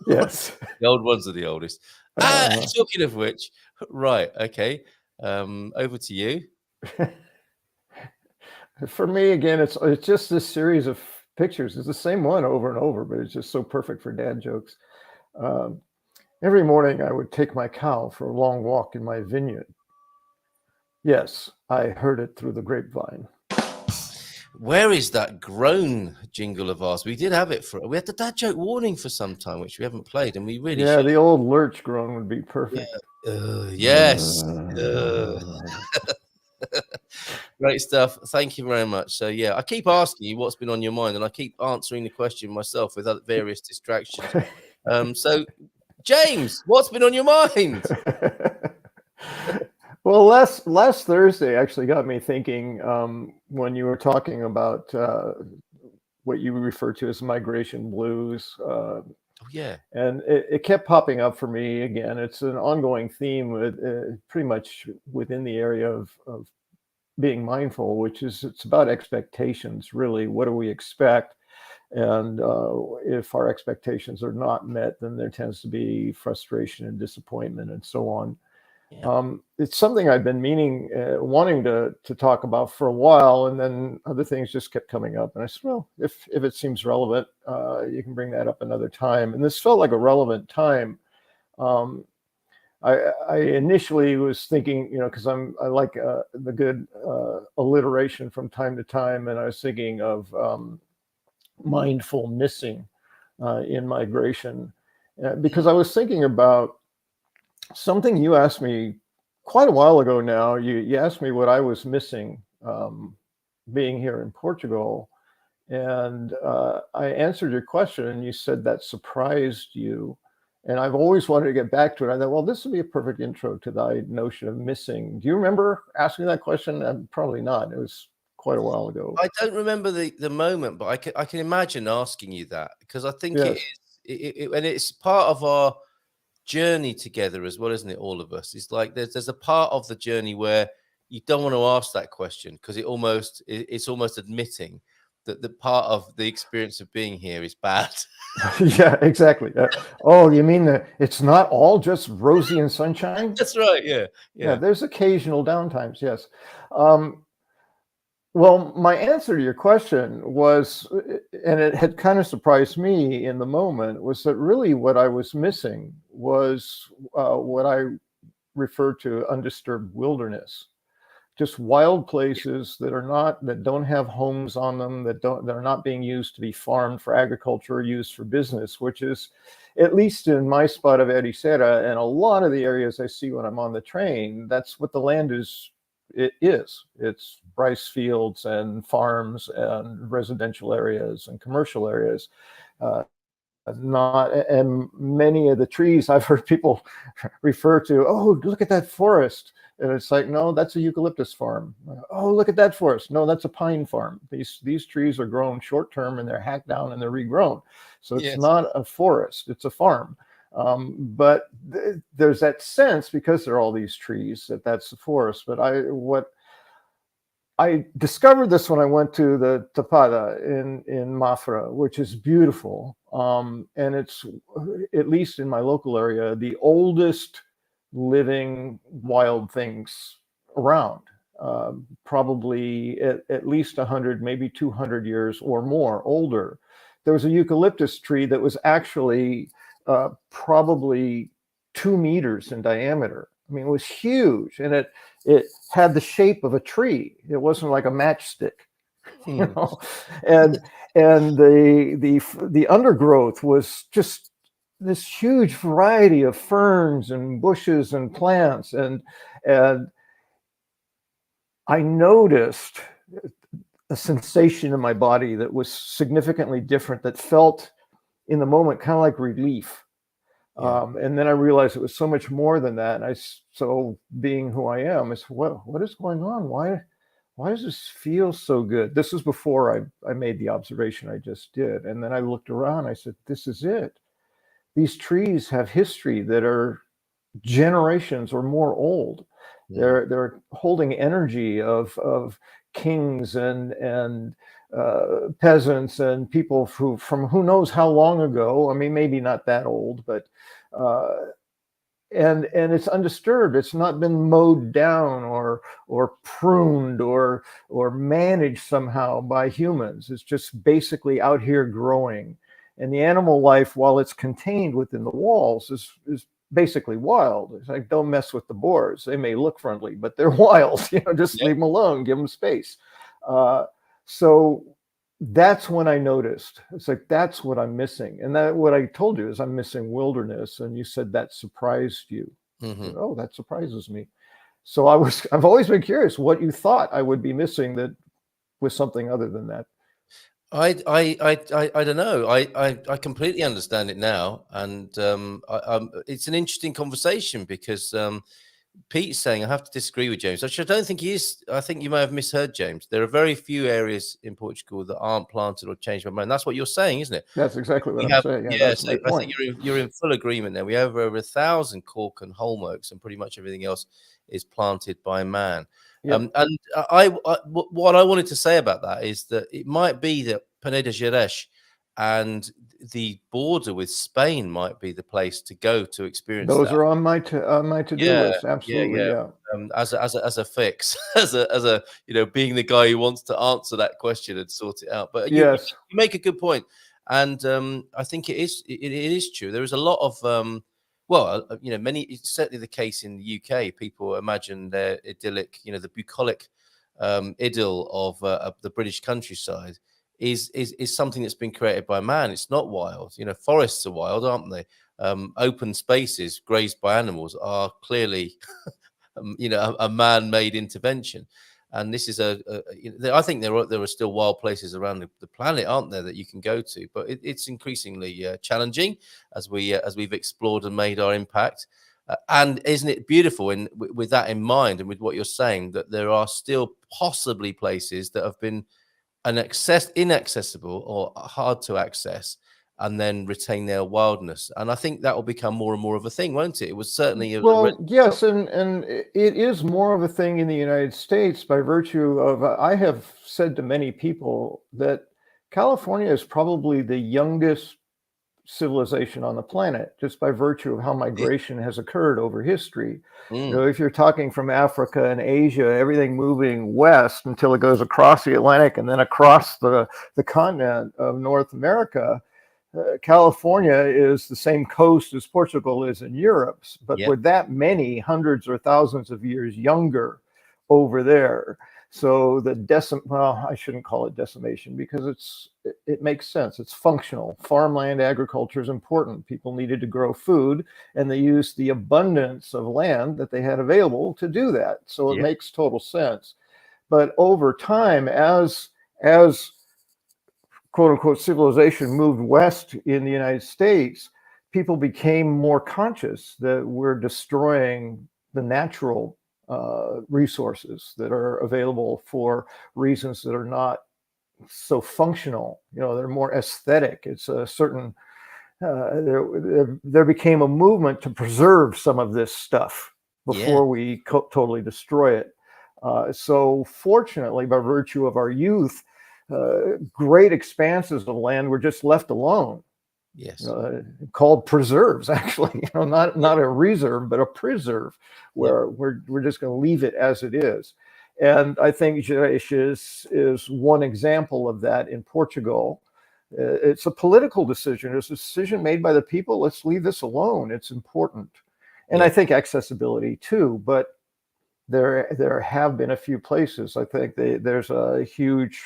Yes. The old ones are the oldest. Talking of which, right. Okay. Over to you. For me, again, it's just this series of pictures. It's the same one over and over, but it's just so perfect for dad jokes. Every morning, I would take my cow for a long walk in my vineyard. Yes, I heard it through the grapevine. Where is that groan jingle of ours? We did have it we had the dad joke warning for some time, which we haven't played, and we really should. The old lurch groan would be perfect. Yeah. Yes. Great stuff. Thank you very much. So yeah, I keep asking you what's been on your mind, and I keep answering the question myself with other various distractions. So James, what's been on your mind? Well, last Thursday actually got me thinking when you were talking about what you refer to as migration blues. Oh yeah. And it kept popping up for me again. It's an ongoing theme with pretty much within the area of being mindful, which is it's about expectations, really. What do we expect? And if our expectations are not met, then there tends to be frustration and disappointment and so on. Yeah. It's something I've been wanting to talk about for a while, and then other things just kept coming up. And I said, well, if it seems relevant, you can bring that up another time. And this felt like a relevant time. I initially was thinking, because I like the good alliteration from time to time, and I was thinking of mindful missing in migration, because I was thinking about something you asked me quite a while ago now. You asked me what I was missing being here in Portugal. And I answered your question, and you said that surprised you. And I've always wanted to get back to it. I thought, well, this would be a perfect intro to the notion of missing. Do you remember asking that question? Probably not. It was quite a while ago. I don't remember the moment, but I can imagine asking you that, because I think Yes. and it's part of our journey together as well, isn't it? All of us. It's like there's a part of the journey where you don't want to ask that question, because it's almost admitting that the part of the experience of being here is bad. Yeah, exactly. Oh, you mean that it's not all just rosy and sunshine? That's right. Yeah. Yeah, there's occasional downtimes, yes. Well, my answer to your question was, and it had kind of surprised me in the moment, was that really what I was missing was what I refer to undisturbed wilderness. Just wild places that don't have homes on them, that are not being used to be farmed for agriculture or used for business, which is, at least in my spot of Ericeira and a lot of the areas I see when I'm on the train, that's what the land is. It's rice fields and farms and residential areas and commercial areas. And many of the trees I've heard people refer to, oh, look at that forest. And it's like, no, that's a eucalyptus farm. Oh, look at that forest. No, that's a pine farm. These trees are grown short term, and they're hacked down and they're regrown. So it's not a forest, it's a farm. But there's that sense, because there are all these trees, that's the forest. But I discovered this when I went to the Tapada in Mafra, which is beautiful. And it's, at least in my local area, the oldest living wild things around. Probably at least 100, maybe 200 years or more older. There was a eucalyptus tree that was actually probably 2 meters in diameter. I mean, it was huge, and it had the shape of a tree. It wasn't like a matchstick, And the undergrowth was just this huge variety of ferns and bushes and plants, and I noticed a sensation in my body that was significantly different, that felt in the moment kind of like relief. And then I realized it was so much more than that. And so being who I am, I said, well, what is going on? Why does this feel so good? This was before I made the observation I just did. And then I looked around, I said, this is it. These trees have history that are generations or more old. They're holding energy of kings and peasants and people from who knows how long ago. I mean, maybe not that old, but and it's undisturbed. It's not been mowed down or pruned or managed somehow by humans. It's just basically out here growing. And the animal life, while it's contained within the walls, is basically wild. It's like, don't mess with the boars. They may look friendly, but they're wild. Just leave them alone, give them space. So that's when I noticed. It's like, that's what I'm missing. And that what I told you is I'm missing wilderness. And you said that surprised you. Mm-hmm. Oh, that surprises me. So I've always been curious what you thought I would be missing that was something other than that. I don't know. I completely understand it now, and it's an interesting conversation because Pete's saying I have to disagree with James. Actually, I don't think he is. I think you may have misheard James. There are very few areas in Portugal that aren't planted or changed by man. That's what you're saying, isn't it? That's exactly what We I'm have, saying. Yeah, yeah. that's So my I point. think you're in full agreement there. We have over 1,000 cork and holm oaks, and pretty much everything else is planted by man. Yep. And what I wanted to say about that is that it might be that Peneda Gerês and the border with Spain might be the place to go to experience Those that. are on my to-do Yeah, list. Absolutely, yeah. as a fix, as a being the guy who wants to answer that question and sort it out. But you Yes. make a good point, and I think it is true. There is a lot of many. It's certainly the case in the UK. People imagine their idyllic, the bucolic idyll of the British countryside is something that's been created by man. It's not wild. Forests are wild, aren't they? Open spaces grazed by animals are clearly, a man-made intervention. And this is I think there are still wild places around the planet, aren't there, that you can go to? But it's increasingly challenging as we've explored and made our impact. And isn't it beautiful with that in mind and with what you're saying, that there are still possibly places that have been inaccessible or hard to access, and then retain their wildness. And I think that will become more and more of a thing, won't it? It was certainly Well, yes, and it is more of a thing in the United States by virtue of I have said to many people that California is probably the youngest civilization on the planet, just by virtue of how migration has occurred over history. If you're talking from Africa and Asia, everything moving west until it goes across the Atlantic and then across the continent of North America, California is the same coast as Portugal is in Europe, but we're that many hundreds or thousands of years younger over there. So well, I shouldn't call it decimation because it makes sense. It's functional. Farmland agriculture is important. People needed to grow food, and they used the abundance of land that they had available to do that. So it makes total sense. But over time, as quote unquote civilization moved west in the United States, people became more conscious that we're destroying the natural resources that are available for reasons that are not so functional. They're more aesthetic. It's a certain there became a movement to preserve some of this stuff before we totally destroy it. So fortunately, by virtue of our youth, great expanses of land were just left alone. Yes. Called preserves, actually, not a reserve, but a preserve, where we're just going to leave it as it is. And I think Gerês is one example of that in Portugal. It's a political decision. It's a decision made by the people. Let's leave this alone. It's important. And I think accessibility too, but there have been a few places. I think there's a huge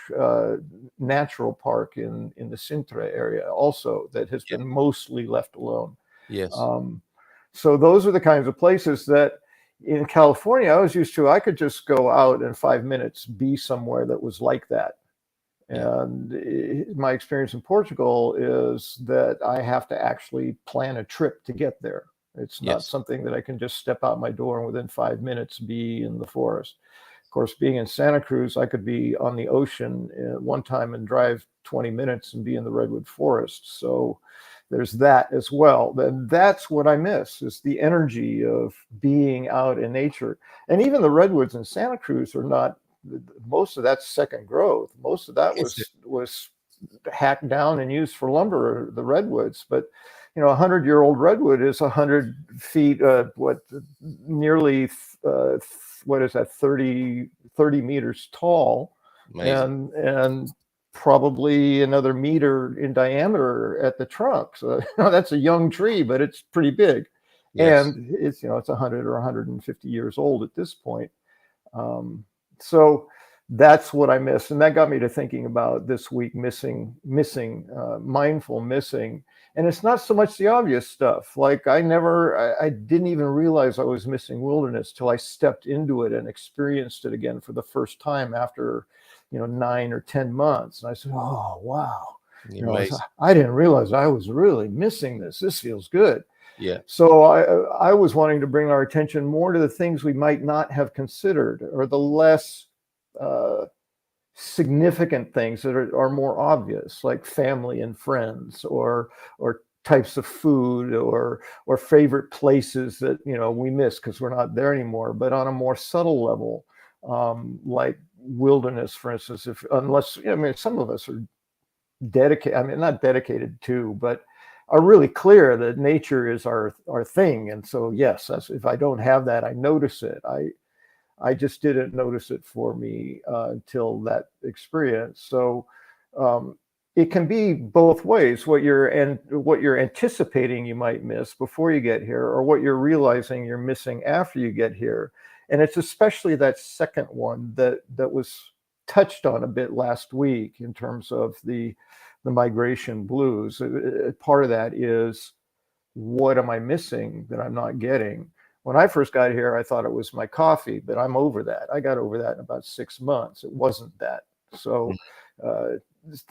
natural park in the Sintra area also that has been mostly left alone. Yes. So those are the kinds of places that in California I was used to. I could just go out in 5 minutes, be somewhere that was like that. And my experience in Portugal is that I have to actually plan a trip to get there. It's not something that I can just step out my door and within 5 minutes be in the forest. Of course, being in Santa Cruz, I could be on the ocean one time and drive 20 minutes and be in the redwood forest. So there's that as well. And that's what I miss, is the energy of being out in nature. And even the redwoods in Santa Cruz are not, most of that's second growth. Most of that was hacked down and used for lumber, the redwoods. But 100-year-old redwood is 100 feet, nearly, what is that, 30 meters tall. Amazing. And probably another meter in diameter at the trunk. So that's a young tree, but it's pretty big. And it's 100 or 150 years old at this point. So that's what I missed. And that got me to thinking about this week missing, mindful missing. And it's not so much the obvious stuff. Like I didn't even realize I was missing wilderness till I stepped into it and experienced it again for the first time after, 9 or 10 months. And I said, oh, wow. I didn't realize I was really missing this. This feels good. Yeah. So I was wanting to bring our attention more to the things we might not have considered, or the less significant things that are more obvious, like family and friends, or types of food, or favorite places that we miss because we're not there anymore. But on a more subtle level, like wilderness, for instance, some of us are dedicated, not dedicated to, but are really clear that nature is our thing. And so, yes, if I don't have that, I notice it. I just didn't notice it for me until that experience. So it can be both ways: what you're anticipating you might miss before you get here, or what you're realizing you're missing after you get here. And it's especially that second one that was touched on a bit last week in terms of the migration blues. Part of that is, what am I missing that I'm not getting? When I first got here, I thought it was my coffee, but I'm over that. I got over that in about 6 months. It wasn't that. So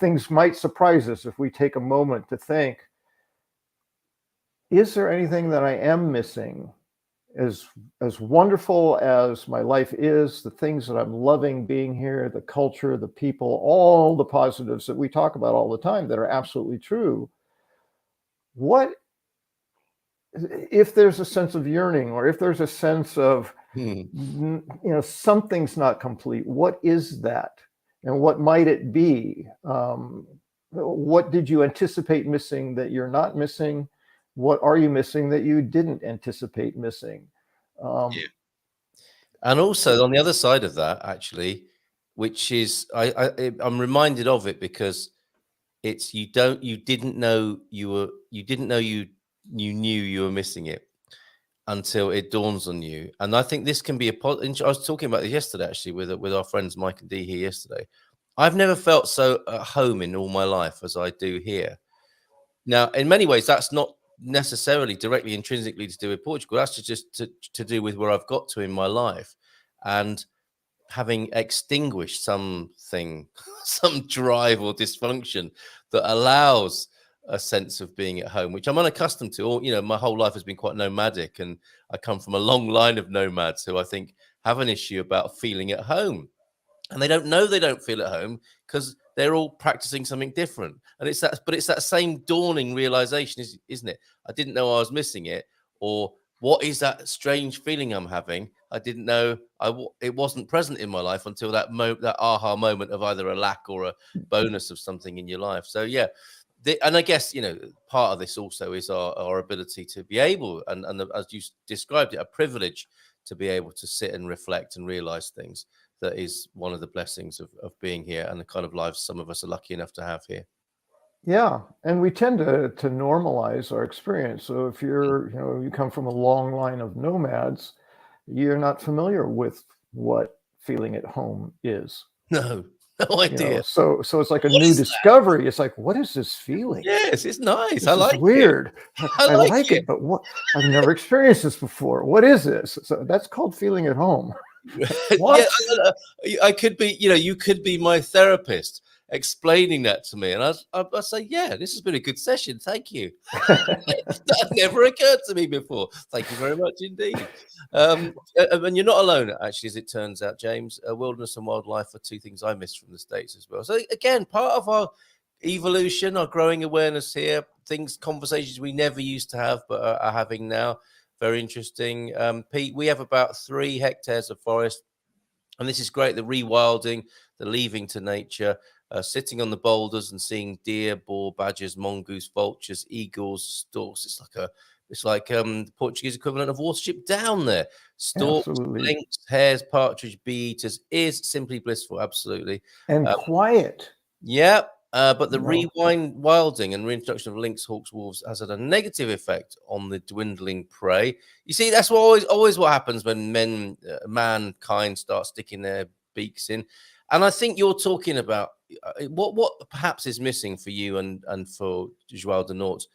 things might surprise us if we take a moment to think, is there anything that I am missing? As wonderful as my life is, the things that I'm loving being here, the culture, the people, all the positives that we talk about all the time that are absolutely true. What if there's a sense of yearning, or if there's a sense of, something's not complete? What is that? And what might it be? What did you anticipate missing that you're not missing? What are you missing that you didn't anticipate missing? And also on the other side of that, actually, which is I'm reminded of it because it's you didn't know you knew you were missing it until it dawns on you. And I think this can be I was talking about this yesterday, actually, with our friends Mike and Dee here yesterday. I've never felt so at home in all my life as I do here. Now, in many ways, that's not necessarily directly intrinsically to do with Portugal. That's just to do with where I've got to in my life, and having extinguished something, some drive or dysfunction that allows a sense of being at home, which I'm unaccustomed to. Or, my whole life has been quite nomadic, and I come from a long line of nomads who I think have an issue about feeling at home. And they don't know they don't feel at home because they're all practicing something different. And it's that same dawning realization, isn't it? I didn't know I was missing it. Or what is that strange feeling I'm having? I didn't know it wasn't present in my life until that aha moment of either a lack or a bonus of something in your life. So, yeah. And I guess, part of this also is our ability to be able, and as you described it, a privilege to be able to sit and reflect and realize things. That is one of the blessings of being here, and the kind of lives some of us are lucky enough to have here. Yeah, and we tend to normalize our experience. So if you come from a long line of nomads, you're not familiar with what feeling at home is. No idea. So it's like a new discovery. It's like, what is this feeling? Yes, it's nice. I like weird. I like it, but what? I've never experienced this before. What is this? So that's called feeling at home. What? Yeah, I could be, you could be my therapist explaining that to me, and I'd say, yeah, this has been a good session, thank you. That never occurred to me before. Thank you very much indeed. And you're not alone, actually, as it turns out, James. Wilderness and wildlife are two things I missed from the States as well. So again, part of our evolution, our growing awareness here, conversations we never used to have but are having now. Very interesting. Pete, we have about 3 hectares of forest, and this is great. The rewilding, the leaving to nature, sitting on the boulders and seeing deer, boar, badgers, mongoose, vultures, eagles, storks. It's like the Portuguese equivalent of Watership Down there. Storks, lynx, hares, partridge, bee eaters is simply blissful. Absolutely. And quiet. Yeah. But the rewilding and reintroduction of lynx, hawks, wolves has had a negative effect on the dwindling prey. You see, that's always what happens when mankind starts sticking their beaks in. And I think you're talking about what perhaps is missing for you and for Joao de Nort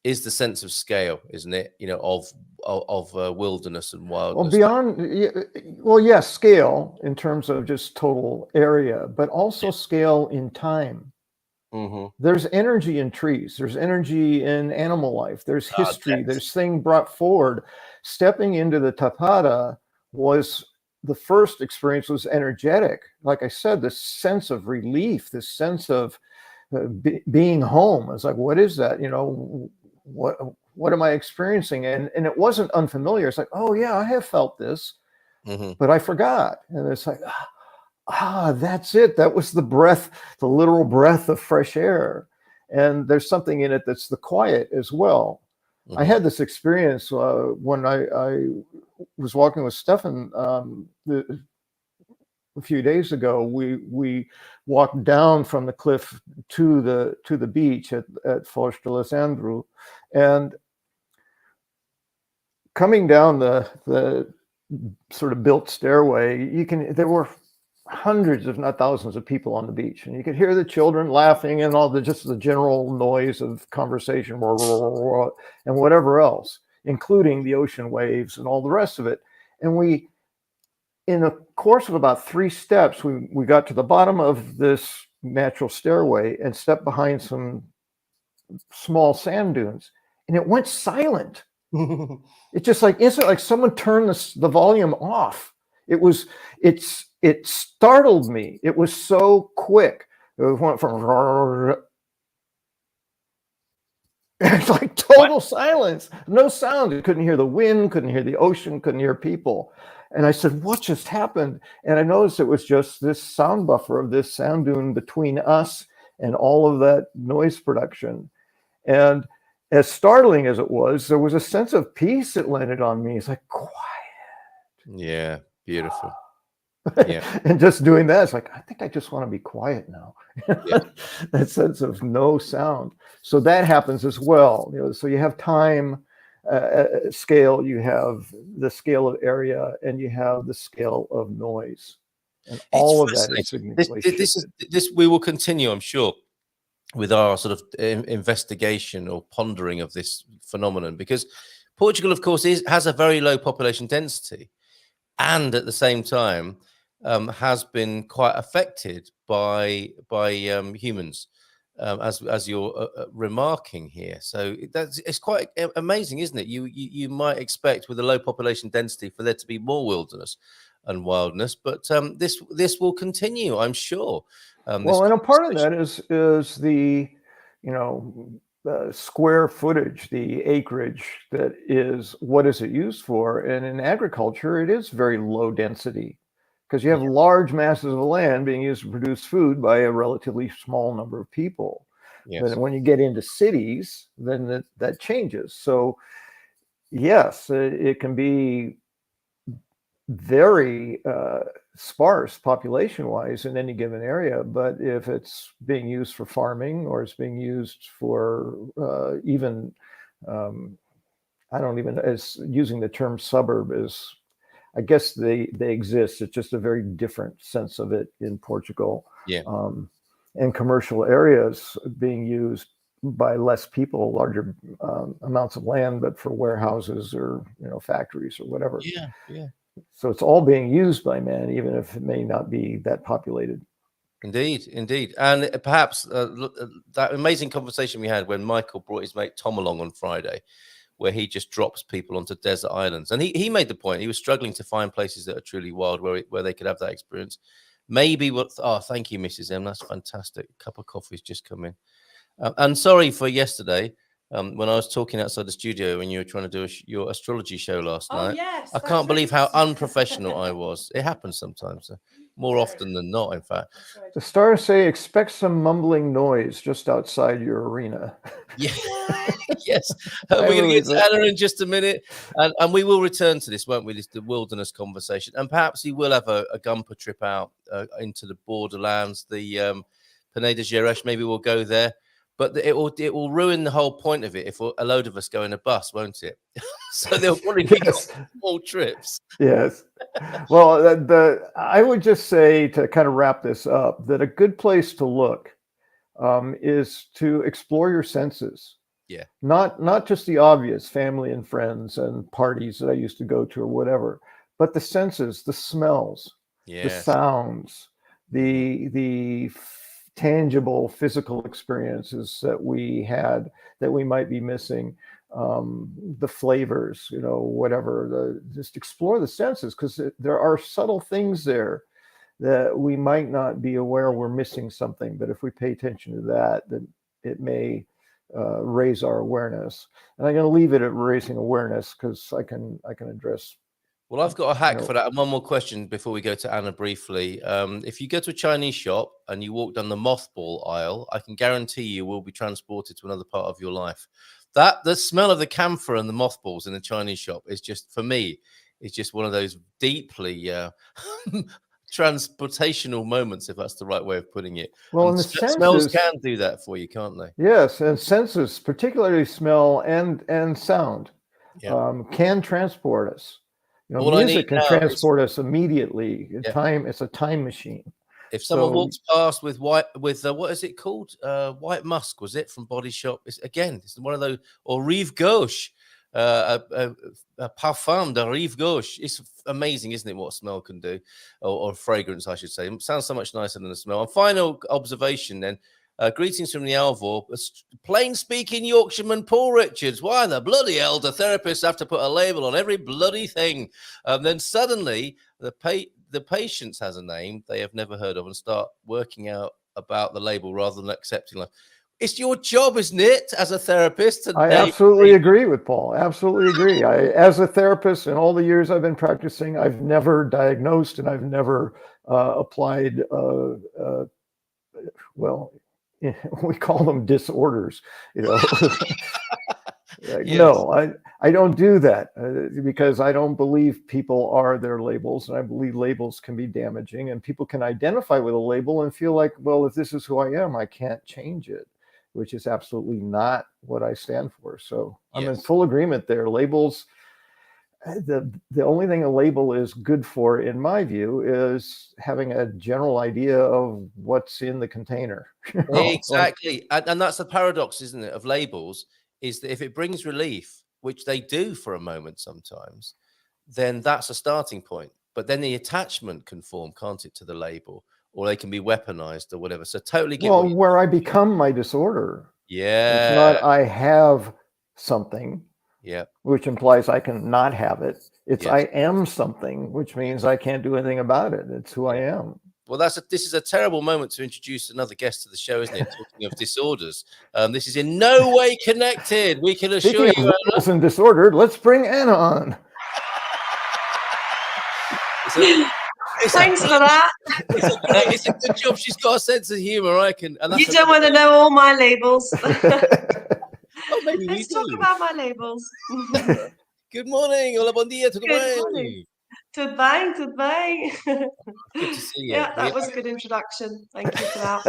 is the sense of scale, isn't it? You know, of wilderness and wildness. Well, yes, scale in terms of just total area, but also scale in time. Mm-hmm. There's energy in trees. There's energy in animal life. There's history. There's thing brought forward. Stepping into the tapada was the first experience was energetic. Like I said, this sense of relief, this sense of being home. It's like, what is that? You know, what am I experiencing? And it wasn't unfamiliar. It's like, oh yeah, I have felt this, but I forgot. And it's like, that's it. That was the breath, the literal breath of fresh air. And there's something in it that's the quiet as well. I had this experience when I was walking with Stefan a few days ago. We walked down from the cliff to the beach at Foz de Alessandro, and coming down the sort of built stairway, there were hundreds, if not thousands, of people on the beach, and you could hear the children laughing and all just the general noise of conversation and whatever else, including the ocean waves and all the rest of it. And in the course of about 3 steps, we got to the bottom of this natural stairway and stepped behind some small sand dunes, and it went silent. It's just like instantly, like someone turned the volume off. It startled me. It was so quick. It went from it's like total silence, no sound. You couldn't hear the wind, couldn't hear the ocean, couldn't hear people. And I said, what just happened? And I noticed it was just this sound buffer of this sand dune between us and all of that noise production. And as startling as it was, there was a sense of peace that landed on me. It's like, quiet. Yeah, beautiful. Yeah. And just doing that, it's like, I think I just want to be quiet now. Yeah. That sense of no sound. So that happens as well. You know, so you have time scale, you have the scale of area, and you have the scale of noise. And all of that is significantly this we will continue, I'm sure, with our sort of investigation or pondering of this phenomenon, because Portugal, of course, has a very low population density, and at the same time has been quite affected by humans, as you're remarking here. So it's quite amazing, isn't it? You might expect with a low population density for there to be more wilderness and wildness, but this will continue, I'm sure. Well, and a part of that is the, square footage, the acreage that is, what is it used for? And in agriculture, it is very low density because you have large masses of land being used to produce food by a relatively small number of people. Yes. But when you get into cities, then that changes. So yes, it can be very sparse population-wise in any given area, but if it's being used for farming or it's being used for even, I don't even, as using the term suburb is, I guess they exist. It's just a very different sense of it in Portugal. Yeah. And commercial areas being used by less people, larger amounts of land, but for warehouses or factories or whatever. Yeah, yeah. So it's all being used by man, even if it may not be that populated. Indeed, indeed. And perhaps that amazing conversation we had when Michael brought his mate Tom along on Friday, where he just drops people onto desert islands. And he made the point, he was struggling to find places that are truly wild where they could have that experience. Maybe thank you, Mrs. M. That's fantastic. A cup of coffee's just come in. And sorry for yesterday. When I was talking outside the studio when you were trying to do your astrology show last night. Yes, I can't believe how unprofessional I was. It happens sometimes, more often than not, in fact. The stars say expect some mumbling noise just outside your arena. Yeah. Yes. We're going to get to Anna in just a minute. And we will return to this, won't we? This the wilderness conversation. And perhaps he will have a Gumper trip out into the borderlands, the Peneda Gerês. Maybe we'll go there. But it will ruin the whole point of it if a load of us go in a bus, won't it? So they'll probably be Yes. small trips. Yes. Well, I would just say, to kind of wrap this up, that a good place to look is to explore your senses. Yeah. Not just the obvious, family and friends and parties that I used to go to or whatever, but the senses, the smells, the Yes. sounds, the tangible physical experiences that we had that we might be missing, the flavors, whatever. Just explore the senses, because there are subtle things there that we might not be aware we're missing something, but if we pay attention to that, then it may raise our awareness. And I'm going to leave it at raising awareness, because I can address. Well, I've got a hack for that. And one more question before we go to Anna briefly. If you go to a Chinese shop and you walk down the mothball aisle, I can guarantee you will be transported to another part of your life. The smell of the camphor and the mothballs in the Chinese shop is just, for me, it's just one of those deeply transportational moments, if that's the right way of putting it. Well, and the smells senses can do that for you, can't they? Yes, and senses, particularly smell and sound, can transport us. Music can transport us immediately. It's a time machine. If someone walks past with what is it called? White Musk, was it, from Body Shop? It's one of those, or Rive Gauche, a parfum de Rive Gauche. It's amazing, isn't it, what smell can do, or fragrance, I should say. It sounds so much nicer than the smell. And final observation then. Greetings from the Alvor. Plain speaking Yorkshireman Paul Richards. Why the bloody hell do therapists have to put a label on every bloody thing? Then suddenly the patient has a name they have never heard of and start working out about the label rather than accepting life. It's your job, isn't it, as a therapist? I absolutely agree with Paul. Absolutely agree. As a therapist, in all the years I've been practicing, I've never diagnosed and I've never applied, we call them disorders, Yes. No, I don't do that because I don't believe people are their labels, and I believe labels can be damaging, and people can identify with a label and feel like, well, if this is who I am, I can't change it, which is absolutely not what I stand for. So I'm in full agreement there. Labels, the only thing a label is good for, in my view, is having a general idea of what's in the container. Exactly. And that's the paradox, isn't it, of labels, is that if it brings relief, which they do for a moment sometimes, then that's a starting point. But then the attachment can form, can't it, to the label, or they can be weaponized or whatever. So totally get where I become my disorder. Yeah. It's not I have something, which implies I can not have it. It's I am something, which means I can't do anything about it. It's who I am. Well, this is a terrible moment to introduce another guest to the show, isn't it? Talking of disorders, this is in no way connected. We can assure you. Speaking of labels and disordered, let's bring Anna on. Thanks for that. It's a good job she's got a sense of humor, I reckon. You don't want to know all my labels. Oh, maybe let's talk about my labels. Good morning. Hola, bom dia. Tudo bem? Morning. Tudo bem, tudo bem. Good to see you. Yeah, that was a good introduction. Thank you for that.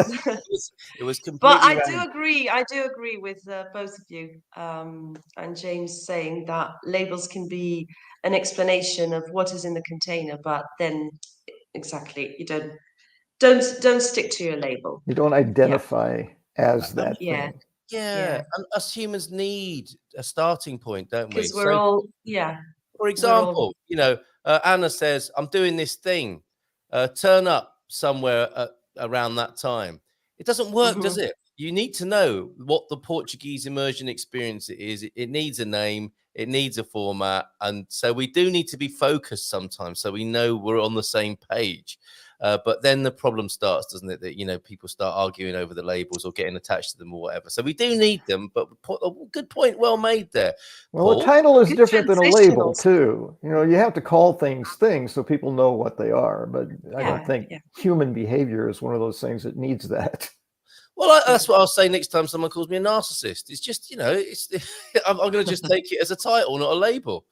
It was completely. But I do agree with both of you and James saying that labels can be an explanation of what is in the container, but then exactly, you don't stick to your label. You don't identify as that thing. Yeah. And us humans need a starting point, don't we? Because we're all, For example, Anna says, I'm doing this thing. Turn up somewhere around that time. It doesn't work, does it? You need to know what the Portuguese Immersion Experience is. It needs a name. It needs a format. And so we do need to be focused sometimes so we know we're on the same page. But then the problem starts, doesn't it? That, people start arguing over the labels or getting attached to them or whatever. So we do need them, but a good point, well made there. Well, Paul? a title is different than a label too. You have to call things so people know what they are. But I don't think human behavior is one of those things that needs that. Well, that's what I'll say next time someone calls me a narcissist. It's just, I'm going to just take it as a title, not a label.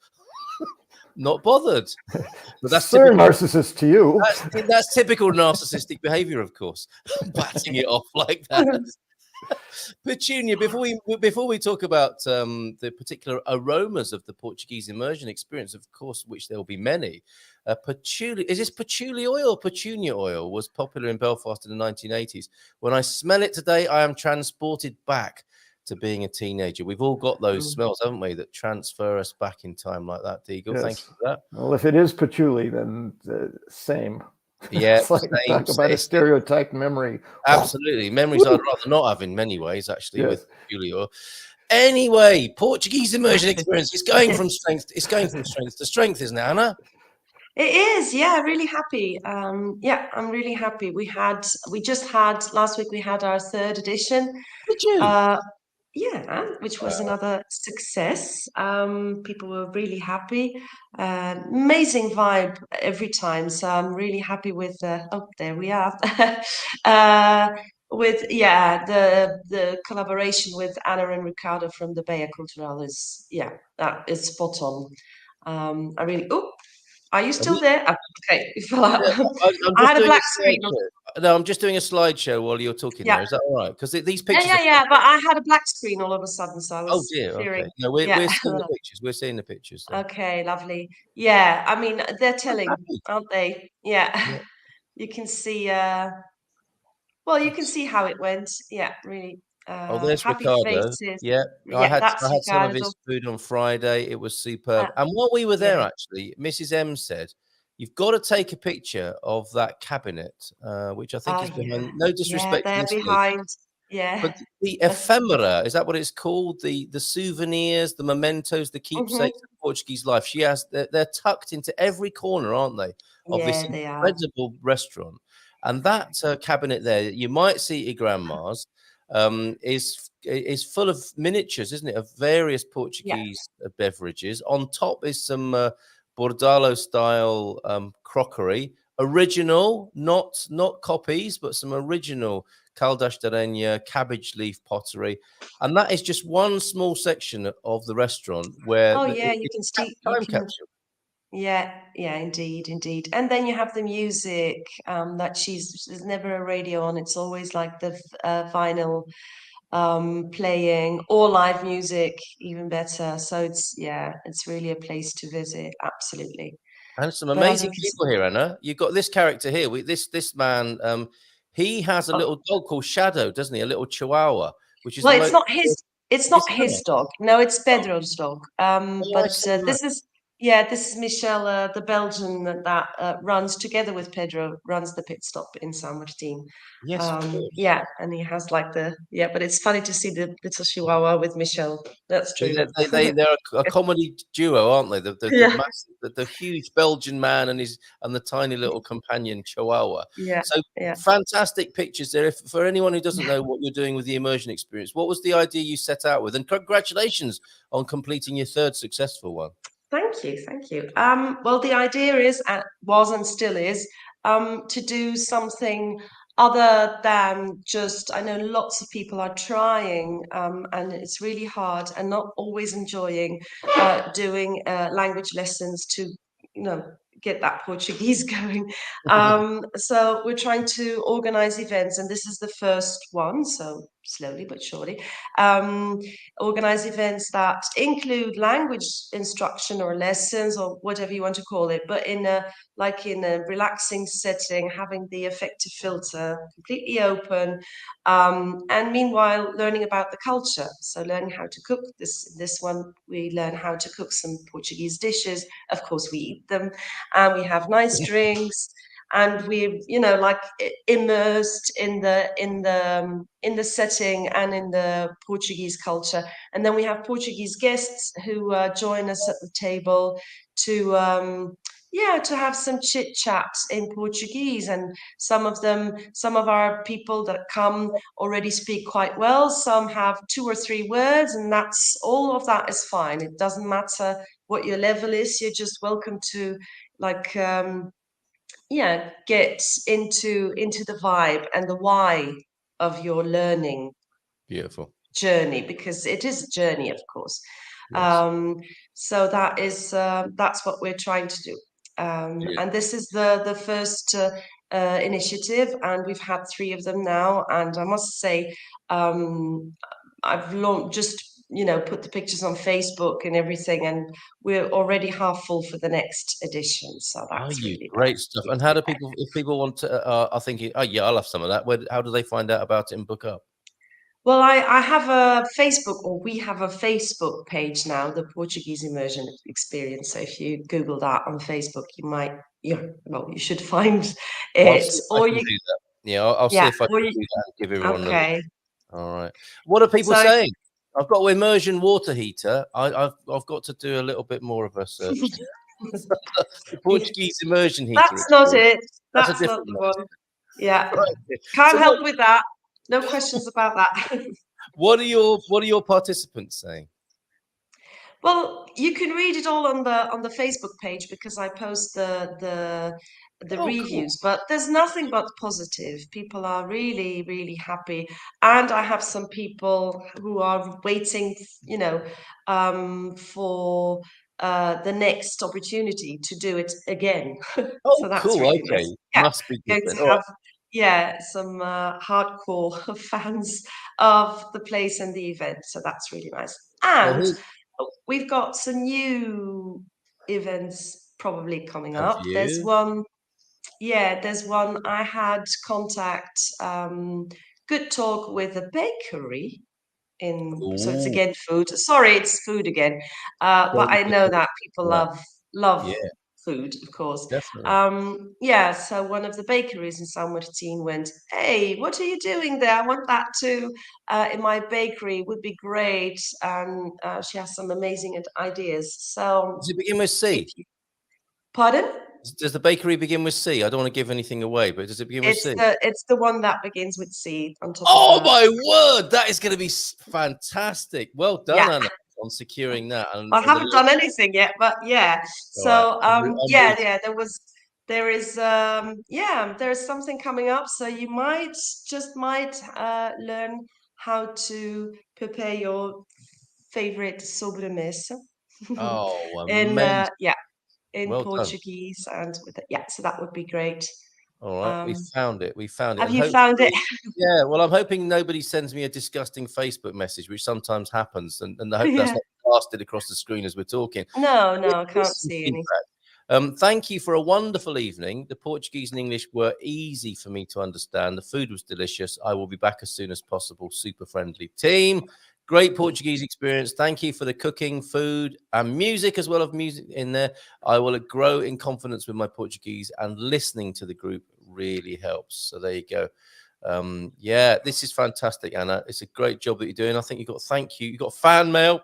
Not bothered. But that's Sir narcissist to you. That's typical narcissistic behavior, of course. Batting it off like that. Petunia, before we talk about the particular aromas of the Portuguese immersion experience, of course, which there will be many. Patchouli, is this patchouli oil or petunia oil? Was popular in Belfast in the 1980s. When I smell it today, I am transported back to being a teenager. We've all got those smells, haven't we, that transfer us back in time like that, Deagle. Yes. Thank you for that. Well, if it is patchouli, then same. Yeah, It's like same. talk about a stereotyped memory. Absolutely. Memories I'd rather not have in many ways, actually, Yes. with patchouli oil. Anyway, Portuguese immersion experience. It's going from strength. It's going from strength to strength, isn't it, Anna? It is, yeah, really happy. Yeah, I'm really happy. We just had last week. We had our third edition. Did you? Yeah, which was another success. People were really happy. Amazing vibe every time. So I'm really happy with. Oh, there we are. With the collaboration with Anna and Ricardo from the Bayer Cultural is that is spot on. I really. Oh, are you still there? Oh, okay, you fell out. I'm I just had a doing black a screen. slideshow. No, I'm just doing a slideshow while you're talking Yeah. there. Is that all right? Because these Yeah, pictures. yeah. But I had a black screen all of a sudden, so I Oh was dear. Okay. fearing. No, we're Yeah. seeing the pictures. We're seeing the pictures. So. Okay, lovely. Yeah, I mean they're telling, happy. aren't they? Yeah. Yeah. You can see well, you can see how it went. Yeah, really Oh, there's happy Ricardo. faces. Yeah, Yeah, that's I had some of Ricardo. his food on Friday. It was superb. Uh, And while we were there, yeah. actually, Mrs. M said, "You've got to take a picture of that cabinet, which I think Oh is yeah. behind." No Yeah, disrespect to they're this lady, behind. Yeah. but the ephemera, is that what it's called? The souvenirs, the mementos, the Hmm. keepsakes of Portuguese life. She has they're tucked into every corner, aren't they, of this Yeah, they are. incredible restaurant. And that cabinet there, you might see at your grandma's, is full of miniatures, isn't it, of various Yeah. Portuguese beverages. On top is some Bordalo style crockery, original, not copies, but some original Caldas de Rainha cabbage leaf pottery. And that is just one small section of the restaurant where Oh yeah, you it's can a see you time can capsule. yeah, indeed. And then you have the music that there's never a radio on. It's always like the vinyl playing or live music, even better. So it's really a place to visit. Absolutely. And some But as you amazing can see, people here, Anna. You've got this character here. This man, he has a oh, little dog called Shadow, doesn't he? A little Chihuahua, which is the well, most. it's Is not it his not? dog. No, it's Oh, Pedro's dog. oh, I But saw that. this is Michelle, the Belgian that runs together with Pedro, runs the pit stop in San Martin. Yes, of course. Yeah, and he has like but it's funny to see the little Chihuahua with Michelle. That's true. They're a comedy duo, aren't they? Yeah, The huge Belgian man and the tiny little companion Chihuahua. yeah, So yeah. fantastic pictures there. If, for anyone who doesn't know what you're doing with the immersion experience, what was the idea you set out with? And congratulations on completing your third successful one. Thank you, thank you. Well, the idea is, was and still is, to do something other than just. I know lots of people are trying, and it's really hard and not always enjoying doing language lessons to, get that Portuguese going. So we're trying to organize events, and this is the first one. So slowly but surely. Um, Organize events that include language instruction or lessons or whatever you want to call it, but in a relaxing setting, having the effective filter completely open, and meanwhile learning about the culture. So learning how to cook. This one we learn how to cook some Portuguese dishes. Of course, we eat them, and we have nice drinks, and we're like immersed in the setting and in the Portuguese culture. And then we have Portuguese guests who join us at the table to to have some chit chat in Portuguese. And some of our people that come already speak quite well. Some have 2 or 3 words, and that's all of that is fine. It doesn't matter what your level is. You're just welcome to like get into the vibe and the why of your learning Beautiful. journey, because it is a journey, of course. Yes. So that's what we're trying to do. Yeah. And this is the first initiative, and we've had 3 of them now. And I must say, I've just put the pictures on Facebook and everything, and we're already half full for the next edition. So that's really great nice. stuff. And how do people, if people want to, are thinking, oh yeah, I'll have some of that. How do they find out about it and book up? Well, I have a Facebook, or we have a Facebook page now, the Portuguese Immersion Experience. So if you Google that on Facebook, you should find I'll it. see if I Or can you, do that. Yeah, I'll see yeah, if I or can you, do that and give everyone a link. okay. All right. What are people So saying? I've got an immersion water heater. I've got to do a little bit more of a search. The Portuguese immersion heater that's not experience. it. That's a That's not different the one. one. Yeah, Right. can't So help with that. No questions about that. what are your participants saying? Well, you can read it all on the Facebook page, because I post the Oh, cool. reviews, but there's nothing but positive. People are really, really happy. And I have some people who are waiting, for the next opportunity to do it again. Oh, So that's cool. really nice. Okay. Yeah, Must be good going then. to All right. have some hardcore fans of the place and the event. So that's really nice. Well, And we've got some new events probably coming have up. There's you? one, yeah, there's one. I had contact, good talk with a bakery so it's Ooh, again food. Sorry, it's food again. But very I know different. that people Right. love Yeah, food, of course. definitely. Yeah, so one of the bakeries in San Martin went, "Hey, what are you doing there? I want that too in my bakery. Would be great." And she has some amazing ideas. So, Does it begin with if C? you, pardon? Does the bakery begin with C? I don't want to give anything away, but does it begin with C? It's the one that begins with C on top of Oh the, my word, that is going to be fantastic. Well done, yeah. Anna, on securing that. And, I and the haven't done anything yet, but yeah. all right, So I'm yeah, rooting. yeah, there's something coming up. So you might learn how to prepare your favorite sobremesa Oh, in amazing. in Well done. Portuguese, and yeah, so that would be great. All right, we Um, found it. We found it. have And you found it? hopefully, yeah, well, I'm hoping nobody sends me a disgusting Facebook message, which sometimes happens. And I hope that's Yeah. not blasted across the screen as we're talking. No, I Here's can't some see any. feedback. Thank you for a wonderful evening. The Portuguese and English were easy for me to understand. The food was delicious. I will be back as soon as possible. Super friendly team. Great Portuguese experience. Thank you for the cooking, food, and music as well as music in there. I will grow in confidence with my Portuguese, and listening to the group really helps. So there you go. Yeah, this is fantastic, Anna. It's a great job that you're doing. I think you got fan mail